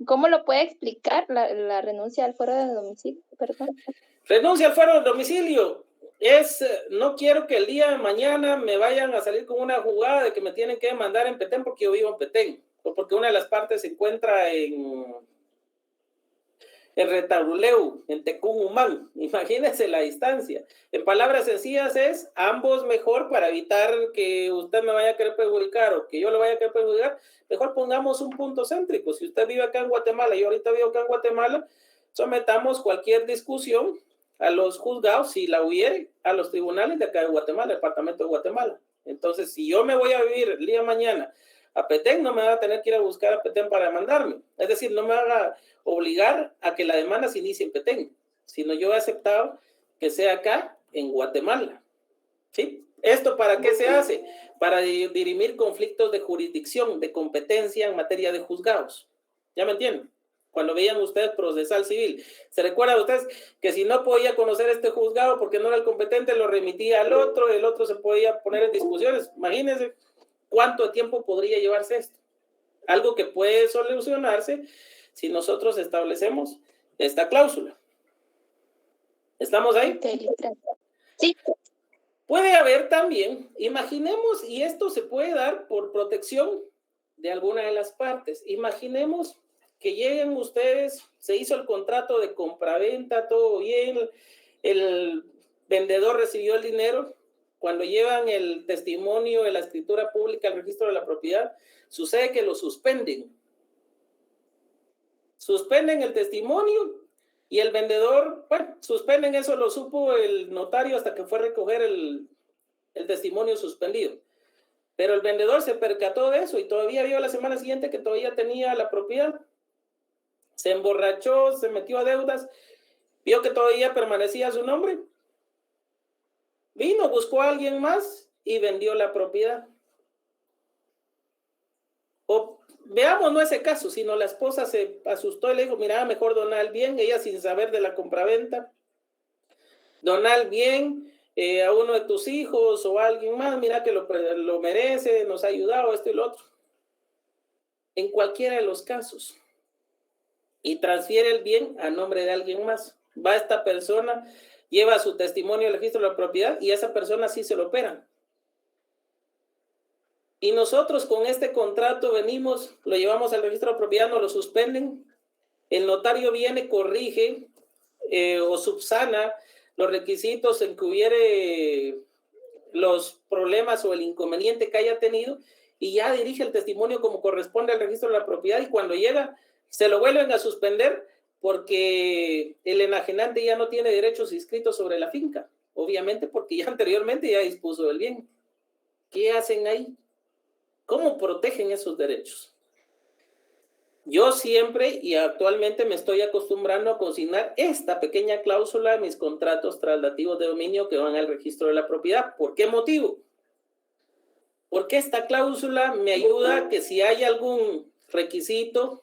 ¿cómo lo puede explicar la renuncia al fuero de domicilio? Perdón. Renuncia al fuero del domicilio es, no quiero que el día de mañana me vayan a salir con una jugada de que me tienen que demandar en Petén porque yo vivo en Petén, o porque una de las partes se encuentra en Retabuleu, en Tecumumán. Imagínense la distancia. En palabras sencillas es ambos mejor para evitar que usted me vaya a querer perjudicar o que yo le vaya a querer perjudicar. Mejor pongamos un punto céntrico. Si usted vive acá en Guatemala, yo ahorita vivo acá en Guatemala, sometamos cualquier discusión a los juzgados, si la hubiere, a los tribunales de acá de Guatemala, departamento de Guatemala. Entonces, si yo me voy a vivir el día de mañana a Petén, no me va a tener que ir a buscar a Petén para demandarme. Es decir, no me van a obligar a que la demanda se inicie en Petén, sino yo he aceptado que sea acá en Guatemala. ¿Sí? ¿Esto para qué se hace? Para dirimir conflictos de jurisdicción, de competencia en materia de juzgados. ¿Ya me entienden? Cuando veían ustedes procesal civil, ¿se recuerda a ustedes que si no podía conocer este juzgado porque no era el competente, lo remitía al otro, el otro se podía poner en discusiones? Imagínense cuánto tiempo podría llevarse esto. Algo que puede solucionarse si nosotros establecemos esta cláusula. ¿Estamos ahí? Sí. Puede haber también, imaginemos, y esto se puede dar por protección de alguna de las partes. Imaginemos que lleguen ustedes, se hizo el contrato de compraventa, todo bien, el vendedor recibió el dinero. Cuando llevan el testimonio de la escritura pública al registro de la propiedad, sucede que lo suspenden. Suspenden el testimonio y el vendedor, bueno, suspenden eso, lo supo el notario hasta que fue a recoger el testimonio suspendido. Pero el vendedor se percató de eso y todavía vio la semana siguiente que todavía tenía la propiedad. Se emborrachó, se metió a deudas, vio que todavía permanecía su nombre. Vino, buscó a alguien más y vendió la propiedad. O veamos no ese caso, sino la esposa se asustó y le dijo, mira, mejor donar el bien, ella sin saber de la compraventa. Donar el bien a uno de tus hijos o a alguien más, mira que lo merece, nos ha ayudado, esto y lo otro. En cualquiera de los casos. Y transfiere el bien a nombre de alguien más. va esta persona, lleva su testimonio al registro de la propiedad y a esa persona sí se lo operan. Y nosotros con este contrato venimos, lo llevamos al registro de propiedad, nos lo suspenden, el notario viene, corrige o subsana los requisitos en que hubiere los problemas o el inconveniente que haya tenido y ya dirige el testimonio como corresponde al registro de la propiedad y cuando llega se lo vuelven a suspender porque el enajenante ya no tiene derechos inscritos sobre la finca, obviamente porque ya anteriormente ya dispuso del bien. ¿Qué hacen ahí? ¿Cómo protegen esos derechos? Yo siempre y actualmente me estoy acostumbrando a consignar esta pequeña cláusula en mis contratos traslativos de dominio que van al registro de la propiedad. ¿Por qué motivo? Porque esta cláusula me ayuda a que si hay algún requisito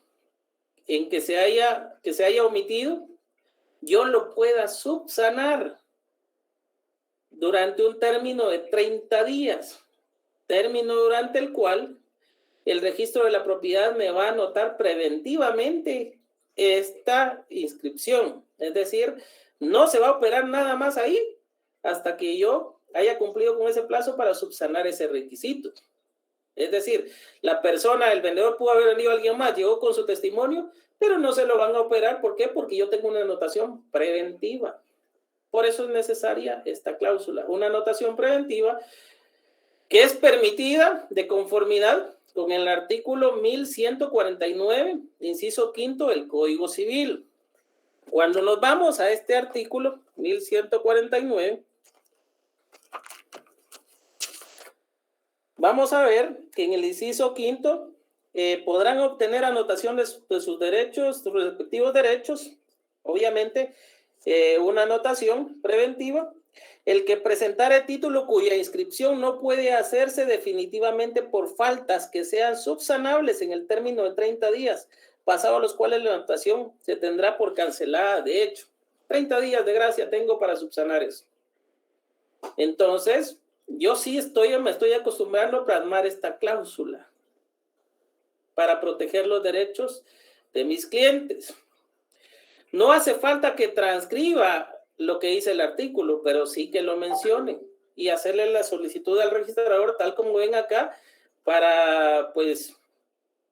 en que se haya omitido, yo lo pueda subsanar durante un término de 30 días, término durante el cual el registro de la propiedad me va a anotar preventivamente esta inscripción. Es decir, no se va a operar nada más ahí hasta que yo haya cumplido con ese plazo para subsanar ese requisito. Es decir, la persona, el vendedor pudo haber venido alguien más, llegó con su testimonio, pero no se lo van a operar. ¿Por qué? Porque yo tengo una anotación preventiva. Por eso es necesaria esta cláusula, una anotación preventiva que es permitida de conformidad con el artículo 1149, inciso quinto del Código Civil. Cuando nos vamos a este artículo 1149, vamos a ver que en el inciso quinto podrán obtener anotación de sus derechos, sus respectivos derechos, obviamente una anotación preventiva. El que presentare título cuya inscripción no puede hacerse definitivamente por faltas que sean subsanables en el término de 30 días, pasados los cuales la anotación se tendrá por cancelada. De hecho, 30 días de gracia tengo para subsanar eso. Entonces, yo sí me estoy acostumbrando a plasmar esta cláusula para proteger los derechos de mis clientes. No hace falta que transcriba lo que dice el artículo, pero sí que lo mencione y hacerle la solicitud al registrador tal como ven acá para pues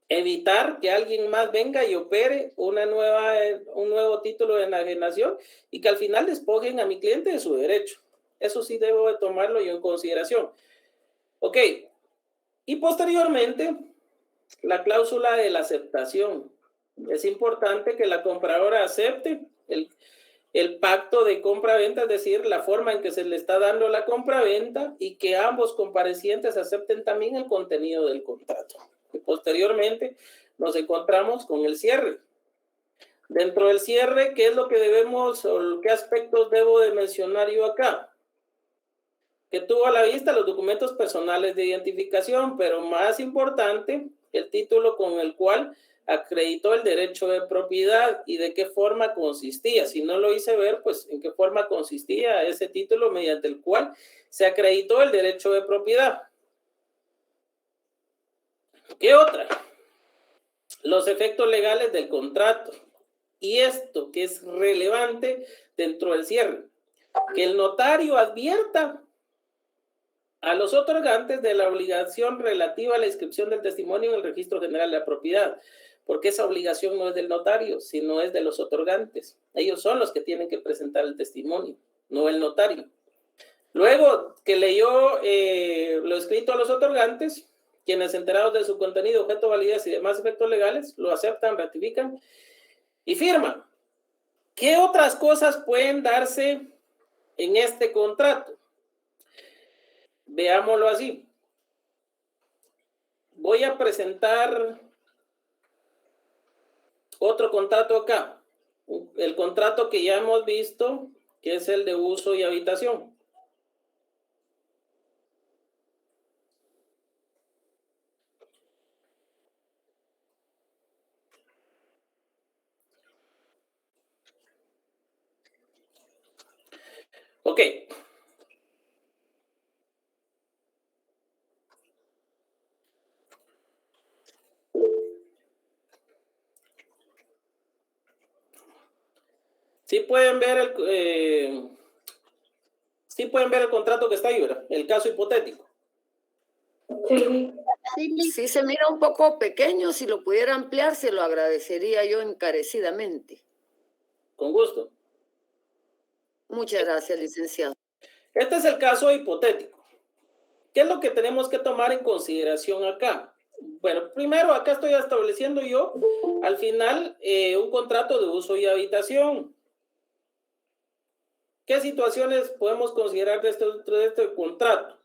evitar que alguien más venga y opere un nuevo título de enajenación y que al final despojen a mi cliente de su derecho. Eso sí debo de tomarlo yo en consideración. Ok, y posteriormente la cláusula de la aceptación. Es importante que la compradora acepte el pacto de compra-venta, es decir, la forma en que se le está dando la compra-venta y que ambos comparecientes acepten también el contenido del contrato. Y posteriormente nos encontramos con el cierre. Dentro del cierre, ¿qué es lo que debemos o qué aspectos debo de mencionar yo acá? Que tuvo a la vista los documentos personales de identificación, pero más importante, el título con el cual acreditó el derecho de propiedad y de qué forma consistía. Si no lo hice ver, pues en qué forma consistía ese título mediante el cual se acreditó el derecho de propiedad. ¿Qué otra? Los efectos legales del contrato. Y esto que es relevante dentro del cierre, que el notario advierta a los otorgantes de la obligación relativa a la inscripción del testimonio en el Registro General de la Propiedad, porque esa obligación no es del notario, sino es de los otorgantes. Ellos son los que tienen que presentar el testimonio, no el notario. Luego que leyó lo escrito a los otorgantes, quienes enterados de su contenido, objeto, validez y demás efectos legales, lo aceptan, ratifican y firman. ¿Qué otras cosas pueden darse en este contrato? Veámoslo así. Voy a presentar otro contrato acá. El contrato que ya hemos visto, que es el de uso y habitación. Ok. Sí pueden ver sí pueden ver el contrato que está ahí, ¿verdad? El caso hipotético. Sí. Sí se mira un poco pequeño, si lo pudiera ampliar se lo agradecería yo encarecidamente. Con gusto. Muchas gracias, licenciado. Este es el caso hipotético. ¿Qué es lo que tenemos que tomar en consideración acá? Bueno, primero acá estoy estableciendo yo al final un contrato de uso y habitación. ¿Qué situaciones podemos considerar de este contrato?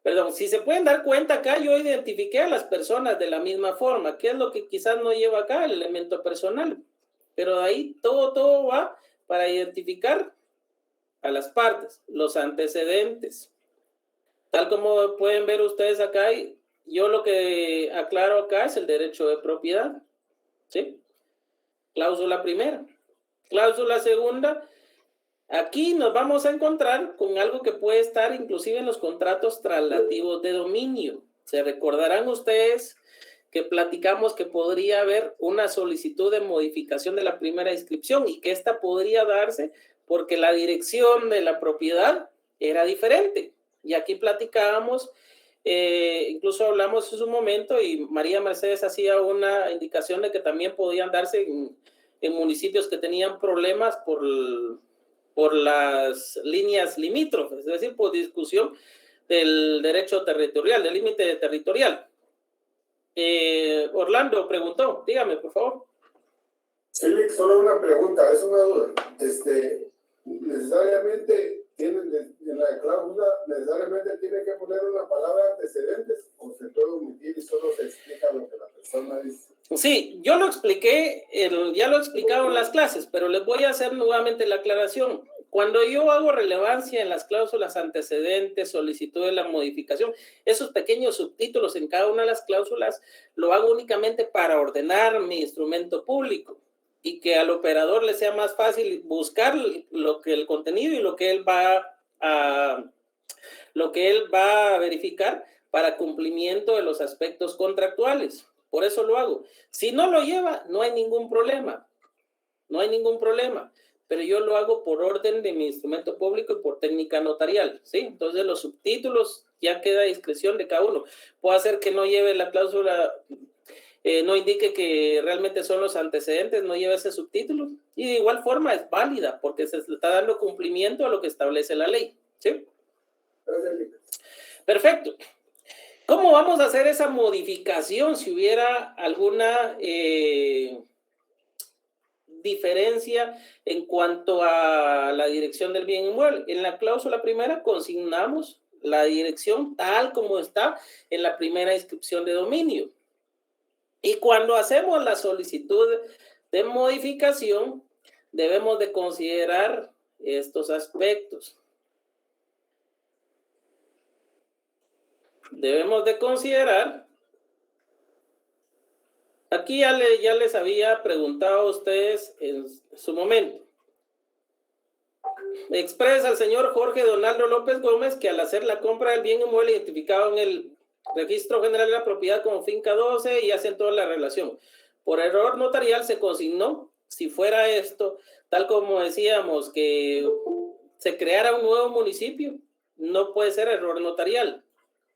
Perdón, si se pueden dar cuenta acá, yo identifiqué a las personas de la misma forma. ¿Qué es lo que quizás no lleva acá? El elemento personal. Pero de ahí todo va para identificar a las partes, los antecedentes. Tal como pueden ver ustedes acá, yo lo que aclaro acá es el derecho de propiedad. ¿Sí? Cláusula primera. Cláusula segunda. Aquí nos vamos a encontrar con algo que puede estar inclusive en los contratos traslativos de dominio. Se recordarán ustedes que platicamos que podría haber una solicitud de modificación de la primera inscripción y que esta podría darse porque la dirección de la propiedad era diferente. Y aquí platicábamos, incluso hablamos en su momento y María Mercedes hacía una indicación de que también podían darse en municipios que tenían problemas por las líneas limítrofes, es decir, por discusión del derecho territorial, del límite territorial. Orlando preguntó, dígame, por favor. Sí, solo una pregunta, es una duda. Necesariamente tienen en la cláusula, necesariamente tiene que poner una palabra antecedentes o se puede omitir y solo se explica lo que la persona dice. Sí, yo lo expliqué, ya lo he explicado en las clases, pero les voy a hacer nuevamente la aclaración. Cuando yo hago relevancia en las cláusulas antecedentes, solicitud de la modificación, esos pequeños subtítulos en cada una de las cláusulas, lo hago únicamente para ordenar mi instrumento público y que al operador le sea más fácil buscar el contenido y lo que él va a verificar para cumplimiento de los aspectos contractuales. Por eso lo hago. Si no lo lleva, no hay ningún problema. No hay ningún problema. Pero yo lo hago por orden de mi instrumento público y por técnica notarial, ¿sí? Entonces los subtítulos ya queda a discreción de cada uno. Puede hacer que no lleve la cláusula, no indique que realmente son los antecedentes, no lleve ese subtítulo. Y de igual forma es válida porque se está dando cumplimiento a lo que establece la ley, ¿sí? Perfecto. ¿Cómo vamos a hacer esa modificación si hubiera alguna diferencia en cuanto a la dirección del bien inmueble? En la cláusula primera consignamos la dirección tal como está en la primera inscripción de dominio. Y cuando hacemos la solicitud de modificación, debemos de considerar estos aspectos. Debemos de considerar, aquí ya les había preguntado a ustedes en su momento. Expresa al señor Jorge Donaldo López Gómez que al hacer la compra del bien inmueble identificado en el Registro General de la Propiedad como finca 12 y hacen toda la relación. Por error notarial se consignó, si fuera esto, tal como decíamos, que se creara un nuevo municipio, no puede ser error notarial,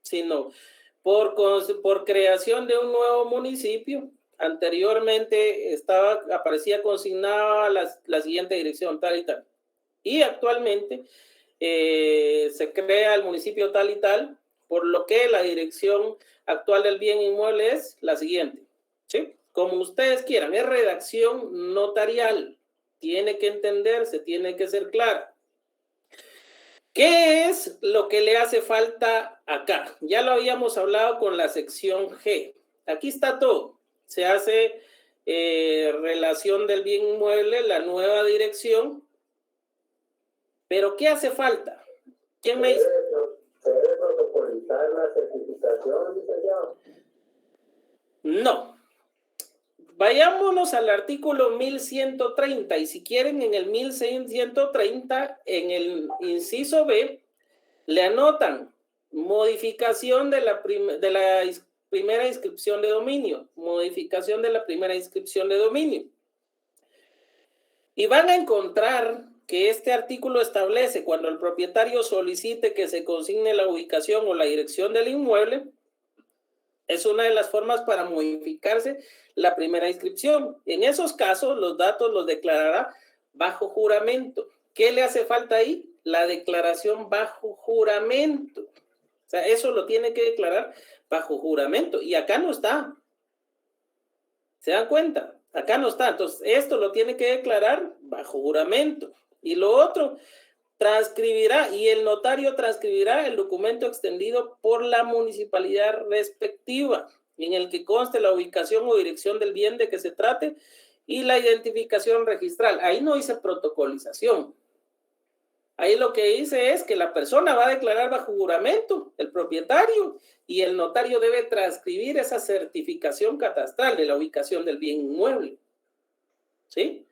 sino por creación de un nuevo municipio. Anteriormente aparecía consignada la siguiente dirección, tal y tal. Y actualmente se crea el municipio tal y tal, por lo que la dirección actual del bien inmueble es la siguiente, ¿sí? Como ustedes quieran, es redacción notarial, tiene que entenderse, tiene que ser clara. ¿Qué es lo que le hace falta acá? Ya lo habíamos hablado con la sección G. Aquí está todo. Se hace relación del bien inmueble, la nueva dirección. ¿Pero qué hace falta? ¿Quién me dice? ¿Se debe protocolizar la certificación, licenciado? No. Vayámonos al artículo 1130 y si quieren en el 1130, en el inciso B, le anotan modificación de la primera inscripción de dominio, modificación de la primera inscripción de dominio. Y van a encontrar que este artículo establece cuando el propietario solicite que se consigne la ubicación o la dirección del inmueble, es una de las formas para modificarse la primera inscripción. En esos casos, los datos los declarará bajo juramento. ¿Qué le hace falta ahí? La declaración bajo juramento. O sea, eso lo tiene que declarar bajo juramento. Y acá no está. ¿Se dan cuenta? Acá no está. Entonces, esto lo tiene que declarar bajo juramento. Y lo otro, transcribirá, y el notario transcribirá el documento extendido por la municipalidad respectiva, en el que conste la ubicación o dirección del bien de que se trate y la identificación registral. Ahí no hice protocolización. Ahí lo que hice es que la persona va a declarar bajo juramento, el propietario, y el notario debe transcribir esa certificación catastral de la ubicación del bien inmueble. ¿Sí?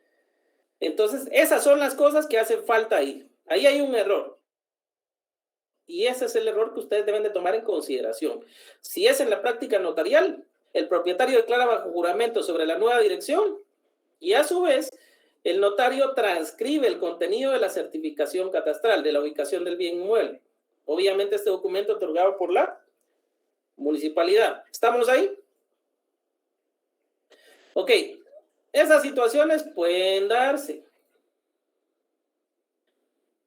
Entonces, esas son las cosas que hacen falta ahí. Ahí hay un error. Y ese es el error que ustedes deben de tomar en consideración. Si es en la práctica notarial, el propietario declara bajo juramento sobre la nueva dirección y a su vez el notario transcribe el contenido de la certificación catastral de la ubicación del bien inmueble. Obviamente este documento otorgado por la municipalidad. ¿Estamos ahí? Ok. Esas situaciones pueden darse.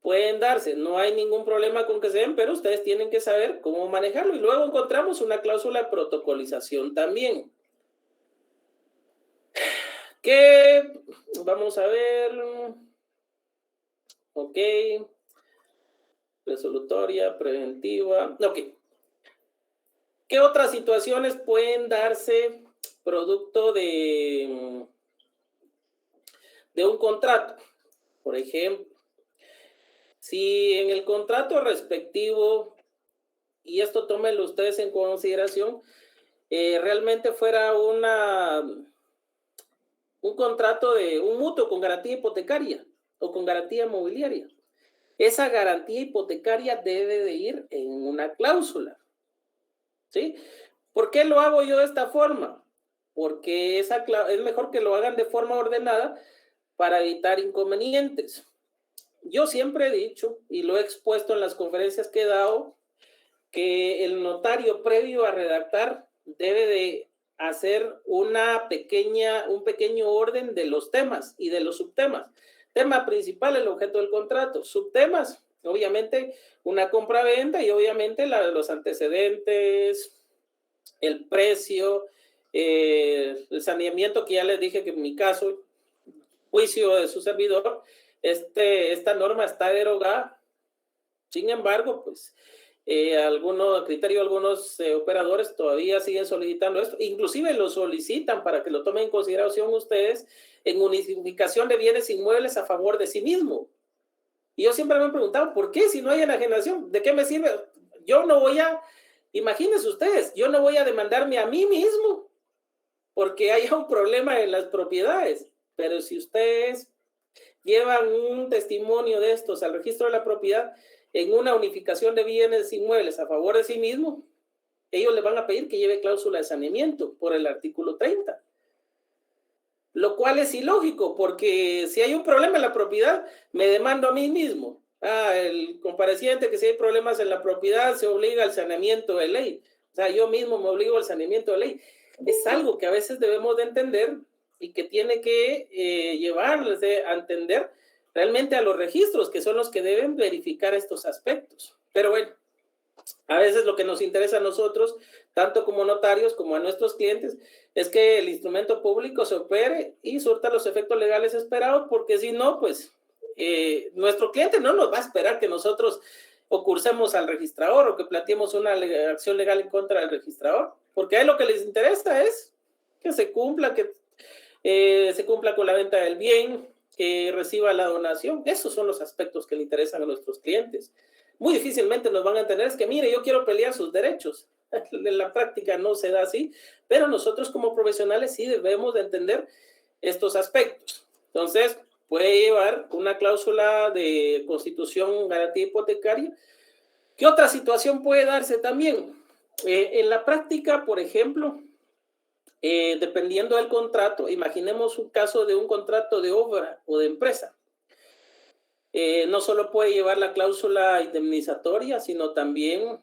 Pueden darse, no hay ningún problema con que se den, pero ustedes tienen que saber cómo manejarlo. Y luego encontramos una cláusula de protocolización también. Que vamos a ver. Ok. Resolutoria, preventiva. Ok. ¿Qué otras situaciones pueden darse producto de un contrato? Por ejemplo, si en el contrato respectivo, y esto tómenlo ustedes en consideración, realmente fuera un contrato de un mutuo con garantía hipotecaria o con garantía mobiliaria, esa garantía hipotecaria debe de ir en una cláusula. ¿Sí? ¿Por qué lo hago yo de esta forma? Porque es mejor que lo hagan de forma ordenada para evitar inconvenientes. Yo siempre he dicho, y lo he expuesto en las conferencias que he dado, que el notario previo a redactar debe de hacer un pequeño orden de los temas y de los subtemas. Tema principal, el objeto del contrato. Subtemas, obviamente, una compra-venta y obviamente los antecedentes, el precio, el saneamiento, que ya les dije que en mi caso, juicio de su servidor, esta norma está derogada. Sin embargo, pues, algunos operadores todavía siguen solicitando esto, inclusive lo solicitan para que lo tomen en consideración ustedes en unificación de bienes inmuebles a favor de sí mismo. Y yo siempre me he preguntado, ¿por qué si no hay enajenación? ¿De qué me sirve? Yo no voy a, imagínense ustedes, yo no voy a demandarme a mí mismo porque haya un problema en las propiedades, pero si ustedes llevan un testimonio de estos al registro de la propiedad en una unificación de bienes inmuebles a favor de sí mismo, ellos le van a pedir que lleve cláusula de saneamiento por el artículo 30. Lo cual es ilógico, porque si hay un problema en la propiedad, me demando a mí mismo. El compareciente que si hay problemas en la propiedad se obliga al saneamiento de ley. O sea, yo mismo me obligo al saneamiento de ley. Es algo que a veces debemos de entender y que tiene que llevarles a entender realmente a los registros, que son los que deben verificar estos aspectos. Pero bueno, a veces lo que nos interesa a nosotros, tanto como notarios como a nuestros clientes, es que el instrumento público se opere y surta los efectos legales esperados, porque si no, pues nuestro cliente no nos va a esperar que nosotros cursemos al registrador o que planteemos una acción legal en contra del registrador, porque a él lo que les interesa es que se cumpla, se cumpla con la venta del bien, que reciba la donación. Esos son los aspectos que le interesan a nuestros clientes. Muy difícilmente nos van a entender, es que mire, yo quiero pelear sus derechos. En la práctica no se da así, pero nosotros como profesionales sí debemos de entender estos aspectos. Entonces, puede llevar una cláusula de constitución, garantía hipotecaria. ¿Qué otra situación puede darse también? En la práctica, por ejemplo, dependiendo del contrato, imaginemos un caso de un contrato de obra o de empresa. No solo puede llevar la cláusula indemnizatoria, sino también,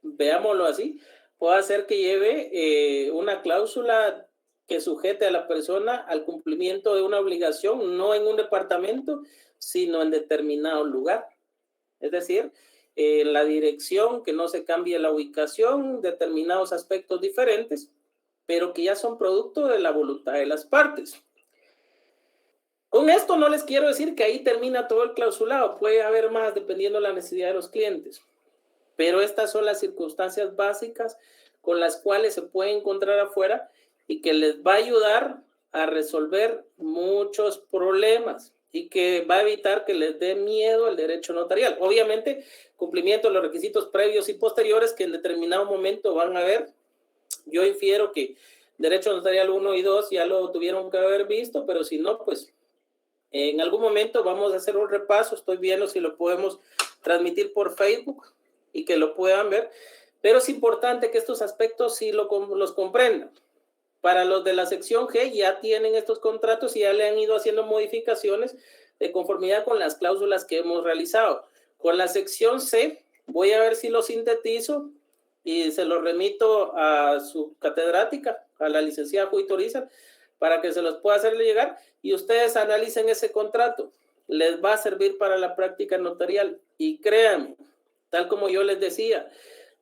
veámoslo así, puede hacer que lleve una cláusula que sujete a la persona al cumplimiento de una obligación, no en un departamento, sino en determinado lugar. Es decir, la dirección, que no se cambie la ubicación, determinados aspectos diferentes, pero que ya son producto de la voluntad de las partes. Con esto no les quiero decir que ahí termina todo el clausulado, puede haber más dependiendo de la necesidad de los clientes, pero estas son las circunstancias básicas con las cuales se puede encontrar afuera y que les va a ayudar a resolver muchos problemas y que va a evitar que les dé miedo el derecho notarial. Obviamente, cumplimiento de los requisitos previos y posteriores que en determinado momento van a ver. Yo infiero que derecho notarial 1 y 2 ya lo tuvieron que haber visto, pero si no, pues en algún momento vamos a hacer un repaso. Estoy viendo si lo podemos transmitir por Facebook y que lo puedan ver, pero es importante que estos aspectos sí los comprendan. Para los de la sección G ya tienen estos contratos y ya le han ido haciendo modificaciones de conformidad con las cláusulas que hemos realizado. Con la sección C voy a ver si lo sintetizo y se lo remito a su catedrática, a la licenciada Juitoriza, para que se los pueda hacerle llegar y ustedes analicen ese contrato. Les va a servir para la práctica notarial y créanme, tal como yo les decía,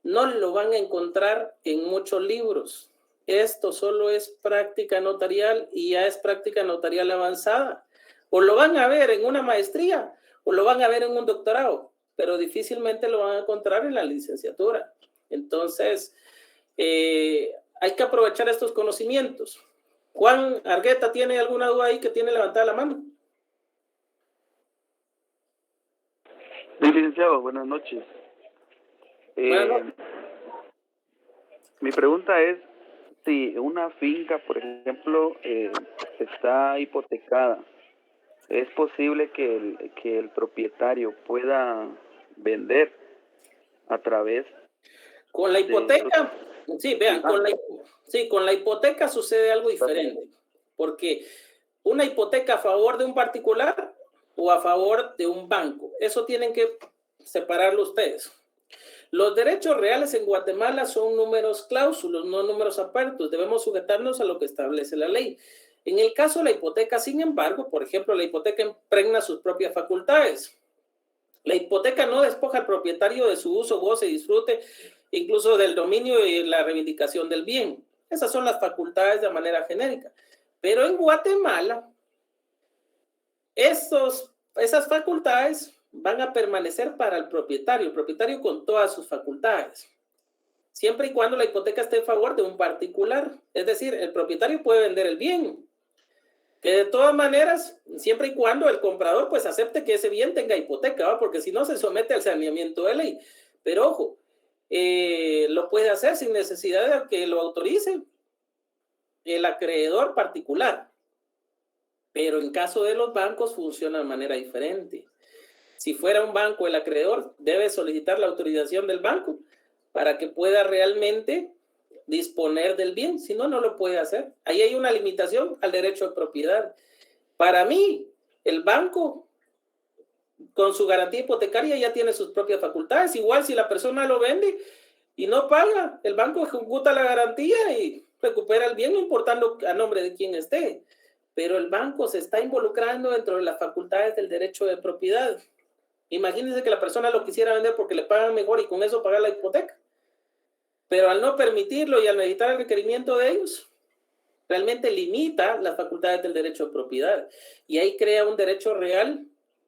no lo van a encontrar en muchos libros. Esto solo es práctica notarial y ya es práctica notarial avanzada. O lo van a ver en una maestría o lo van a ver en un doctorado, pero difícilmente lo van a encontrar en la licenciatura. Entonces, hay que aprovechar estos conocimientos. Juan Argueta, ¿tiene alguna duda ahí que tiene levantada la mano? Sí, licenciado, buenas noches. Bueno. Mi pregunta es si una finca, por ejemplo, está hipotecada, ¿es posible que el propietario pueda vender a través? Con la hipoteca, sí, vean, con la hipoteca sucede algo diferente, porque una hipoteca a favor de un particular o a favor de un banco, eso tienen que separarlo ustedes. Los derechos reales en Guatemala son números cláusulos, no números apertos. Debemos sujetarnos a lo que establece la ley. En el caso de la hipoteca, sin embargo, por ejemplo, la hipoteca impregna sus propias facultades. La hipoteca no despoja al propietario de su uso, goce y disfrute, incluso del dominio y la reivindicación del bien. Esas son las facultades de manera genérica. Pero en Guatemala, esas facultades van a permanecer para el propietario con todas sus facultades, siempre y cuando la hipoteca esté a favor de un particular. Es decir, el propietario puede vender el bien, que de todas maneras, siempre y cuando el comprador pues acepte que ese bien tenga hipoteca, ¿va? Porque si no se somete al saneamiento de ley. Pero ojo, lo puede hacer sin necesidad de que lo autorice el acreedor particular. Pero en caso de los bancos funciona de manera diferente. Si fuera un banco, el acreedor debe solicitar la autorización del banco para que pueda realmente disponer del bien. Si no, no lo puede hacer. Ahí hay una limitación al derecho de propiedad. Para mí, el banco, con su garantía hipotecaria, ya tiene sus propias facultades. Igual si la persona lo vende y no paga, el banco ejecuta la garantía y recupera el bien, no importando a nombre de quién esté. Pero el banco se está involucrando dentro de las facultades del derecho de propiedad. Imagínense que la persona lo quisiera vender porque le pagan mejor y con eso pagar la hipoteca. Pero al no permitirlo y al meditar el requerimiento de ellos, realmente limita las facultades del derecho de propiedad. Y ahí crea un derecho real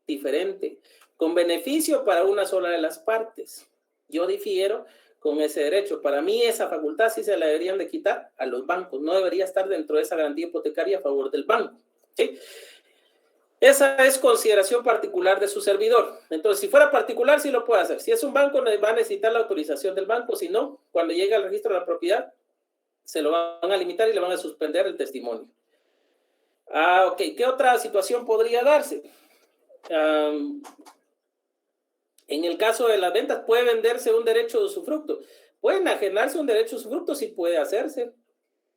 diferente, con beneficio para una sola de las partes. Yo difiero con ese derecho. Para mí esa facultad sí se la deberían de quitar a los bancos. No debería estar dentro de esa garantía hipotecaria a favor del banco, ¿sí? Esa es consideración particular de su servidor. Entonces, si fuera particular, sí lo puede hacer. Si es un banco, va a necesitar la autorización del banco. Si no, cuando llegue al registro de la propiedad, se lo van a limitar y le van a suspender el testimonio. Ok. ¿Qué otra situación podría darse? En el caso de las ventas, ¿puede venderse un derecho de usufructo? ¿Puede enajenarse un derecho de usufructo? Sí puede hacerse.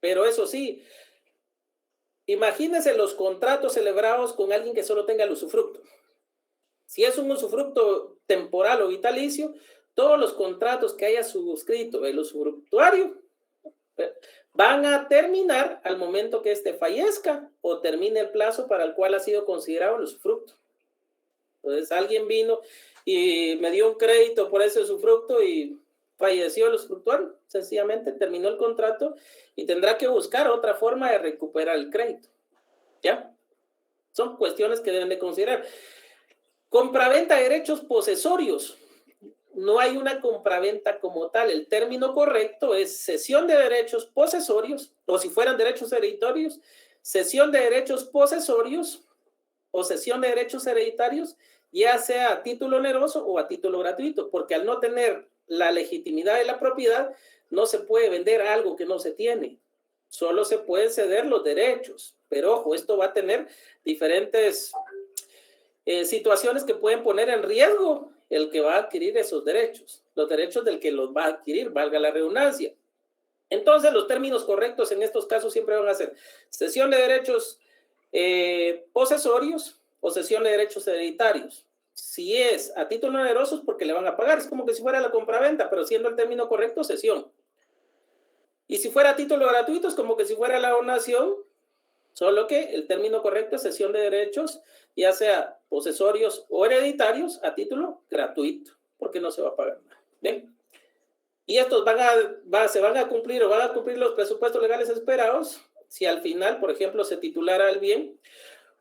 Pero eso sí, imagínense los contratos celebrados con alguien que solo tenga el usufructo. Si es un usufructo temporal o vitalicio, todos los contratos que haya suscrito el usufructuario van a terminar al momento que éste fallezca o termine el plazo para el cual ha sido considerado el usufructo. Entonces alguien vino y me dio un crédito por ese usufructo y falleció el usufructuario, sencillamente terminó el contrato y tendrá que buscar otra forma de recuperar el crédito. ¿Ya? Son cuestiones que deben de considerar. Compraventa de derechos posesorios. No hay una compraventa como tal. El término correcto es cesión de derechos posesorios, o si fueran derechos hereditarios, cesión de derechos posesorios o cesión de derechos hereditarios, ya sea a título oneroso o a título gratuito, porque al no tener la legitimidad de la propiedad, no se puede vender algo que no se tiene. Solo se pueden ceder los derechos. Pero ojo, esto va a tener diferentes situaciones que pueden poner en riesgo el que va a adquirir esos derechos, los derechos del que los va a adquirir, valga la redundancia. Entonces, los términos correctos en estos casos siempre van a ser cesión de derechos posesorios o cesión de derechos hereditarios. Si es a título oneroso es porque le van a pagar, es como que si fuera la compraventa, pero siendo el término correcto, cesión. Y si fuera a título gratuito es como que si fuera la donación, solo que el término correcto es cesión de derechos, ya sea posesorios o hereditarios, a título gratuito, porque no se va a pagar nada. ¿Bien? Y estos se van a cumplir o van a cumplir los presupuestos legales esperados si al final, por ejemplo, se titulara el bien,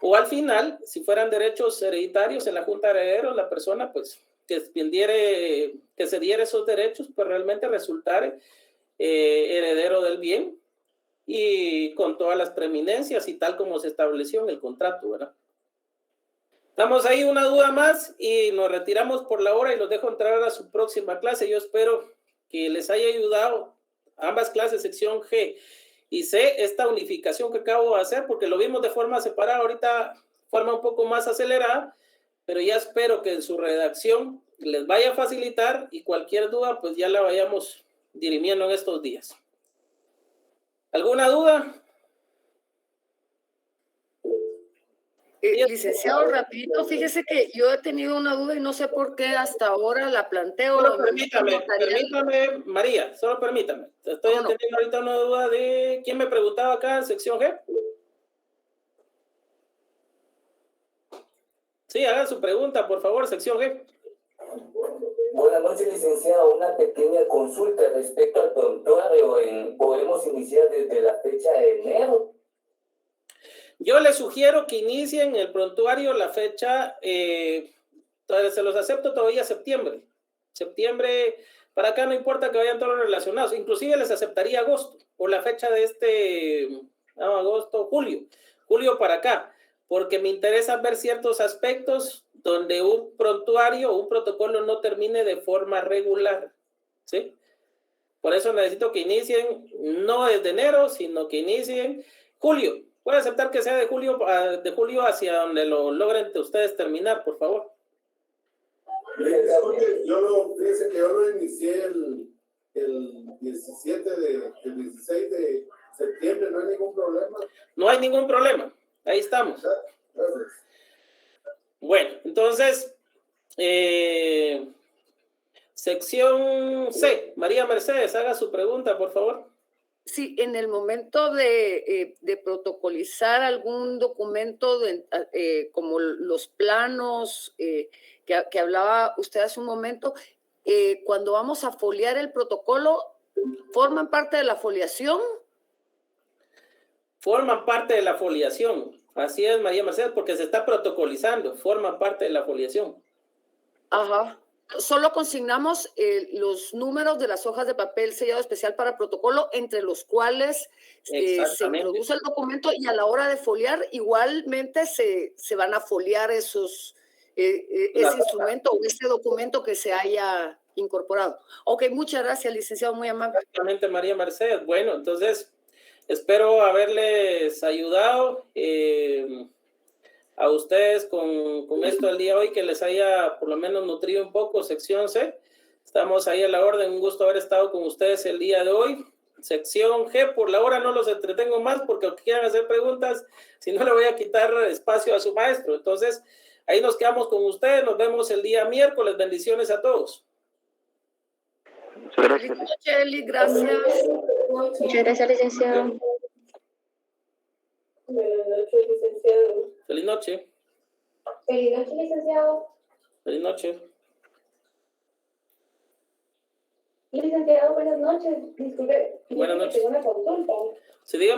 o al final, si fueran derechos hereditarios en la Junta de Herederos, la persona, pues, que se diera esos derechos, pues realmente resultare heredero del bien y con todas las preeminencias y tal como se estableció en el contrato, ¿verdad? Damos ahí una duda más y nos retiramos por la hora y los dejo entrar a su próxima clase. Yo espero que les haya ayudado ambas clases, sección G y C, esta unificación que acabo de hacer, porque lo vimos de forma separada, ahorita forma un poco más acelerada, pero ya espero que en su redacción les vaya a facilitar y cualquier duda, pues ya la vayamos dirimiendo en estos días. ¿Alguna duda? Licenciado, rapidito, fíjese que yo he tenido una duda y no sé por qué hasta ahora la planteo. Solo permítame, María, solo permítame. Estoy teniendo ahorita una duda de... ¿Quién me preguntaba acá en sección G? Sí, haga su pregunta, por favor, sección G. Buenas noches, licenciado. Una pequeña consulta respecto al prontuario. ¿Podemos iniciar desde la fecha de enero? Yo les sugiero que inicien el prontuario la fecha, se los acepto todavía septiembre. Septiembre, para acá no importa que vayan todos relacionados. Inclusive les aceptaría agosto, o la fecha de julio para acá, porque me interesa ver ciertos aspectos donde un prontuario o un protocolo no termine de forma regular, ¿sí? Por eso necesito que inicien, no desde enero, sino que inicien julio. Puede aceptar que sea de julio hacia donde lo logren ustedes terminar, por favor. Fíjese que yo lo inicié el 16 de septiembre, no hay ningún problema. No hay ningún problema, ahí estamos. Gracias. Bueno, entonces, sección C, María Mercedes, haga su pregunta, por favor. Sí, en el momento de protocolizar algún documento como los planos que hablaba usted hace un momento, cuando vamos a foliar el protocolo, ¿forman parte de la foliación? Forman parte de la foliación, así es, María Mercedes, porque se está protocolizando, forman parte de la foliación. Ajá. Solo consignamos los números de las hojas de papel sellado especial para protocolo, entre los cuales se introduce el documento, y a la hora de foliar igualmente se van a foliar ese instrumento o ese documento que se haya incorporado. Ok, muchas gracias, licenciado, muy amable. Exactamente, María Mercedes. Bueno, entonces espero haberles ayudado a ustedes con esto el día de hoy, que les haya por lo menos nutrido un poco, sección C. Estamos ahí a la orden, un gusto haber estado con ustedes el día de hoy. sección G. Por la hora no los entretengo más porque aunque quieran hacer preguntas, si no le voy a quitar espacio a su maestro. Entonces, ahí nos quedamos con ustedes. Nos vemos el día miércoles. Bendiciones a todos. Muchas gracias. Feliz noche, Eli, gracias. Muchas gracias, licenciado. Buenas noches, licenciado. Feliz noche. Feliz noche, licenciado. Feliz noche. Licenciado, buenas noches. Disculpe, Buenas noches. tengo una consulta. Sí, dígame.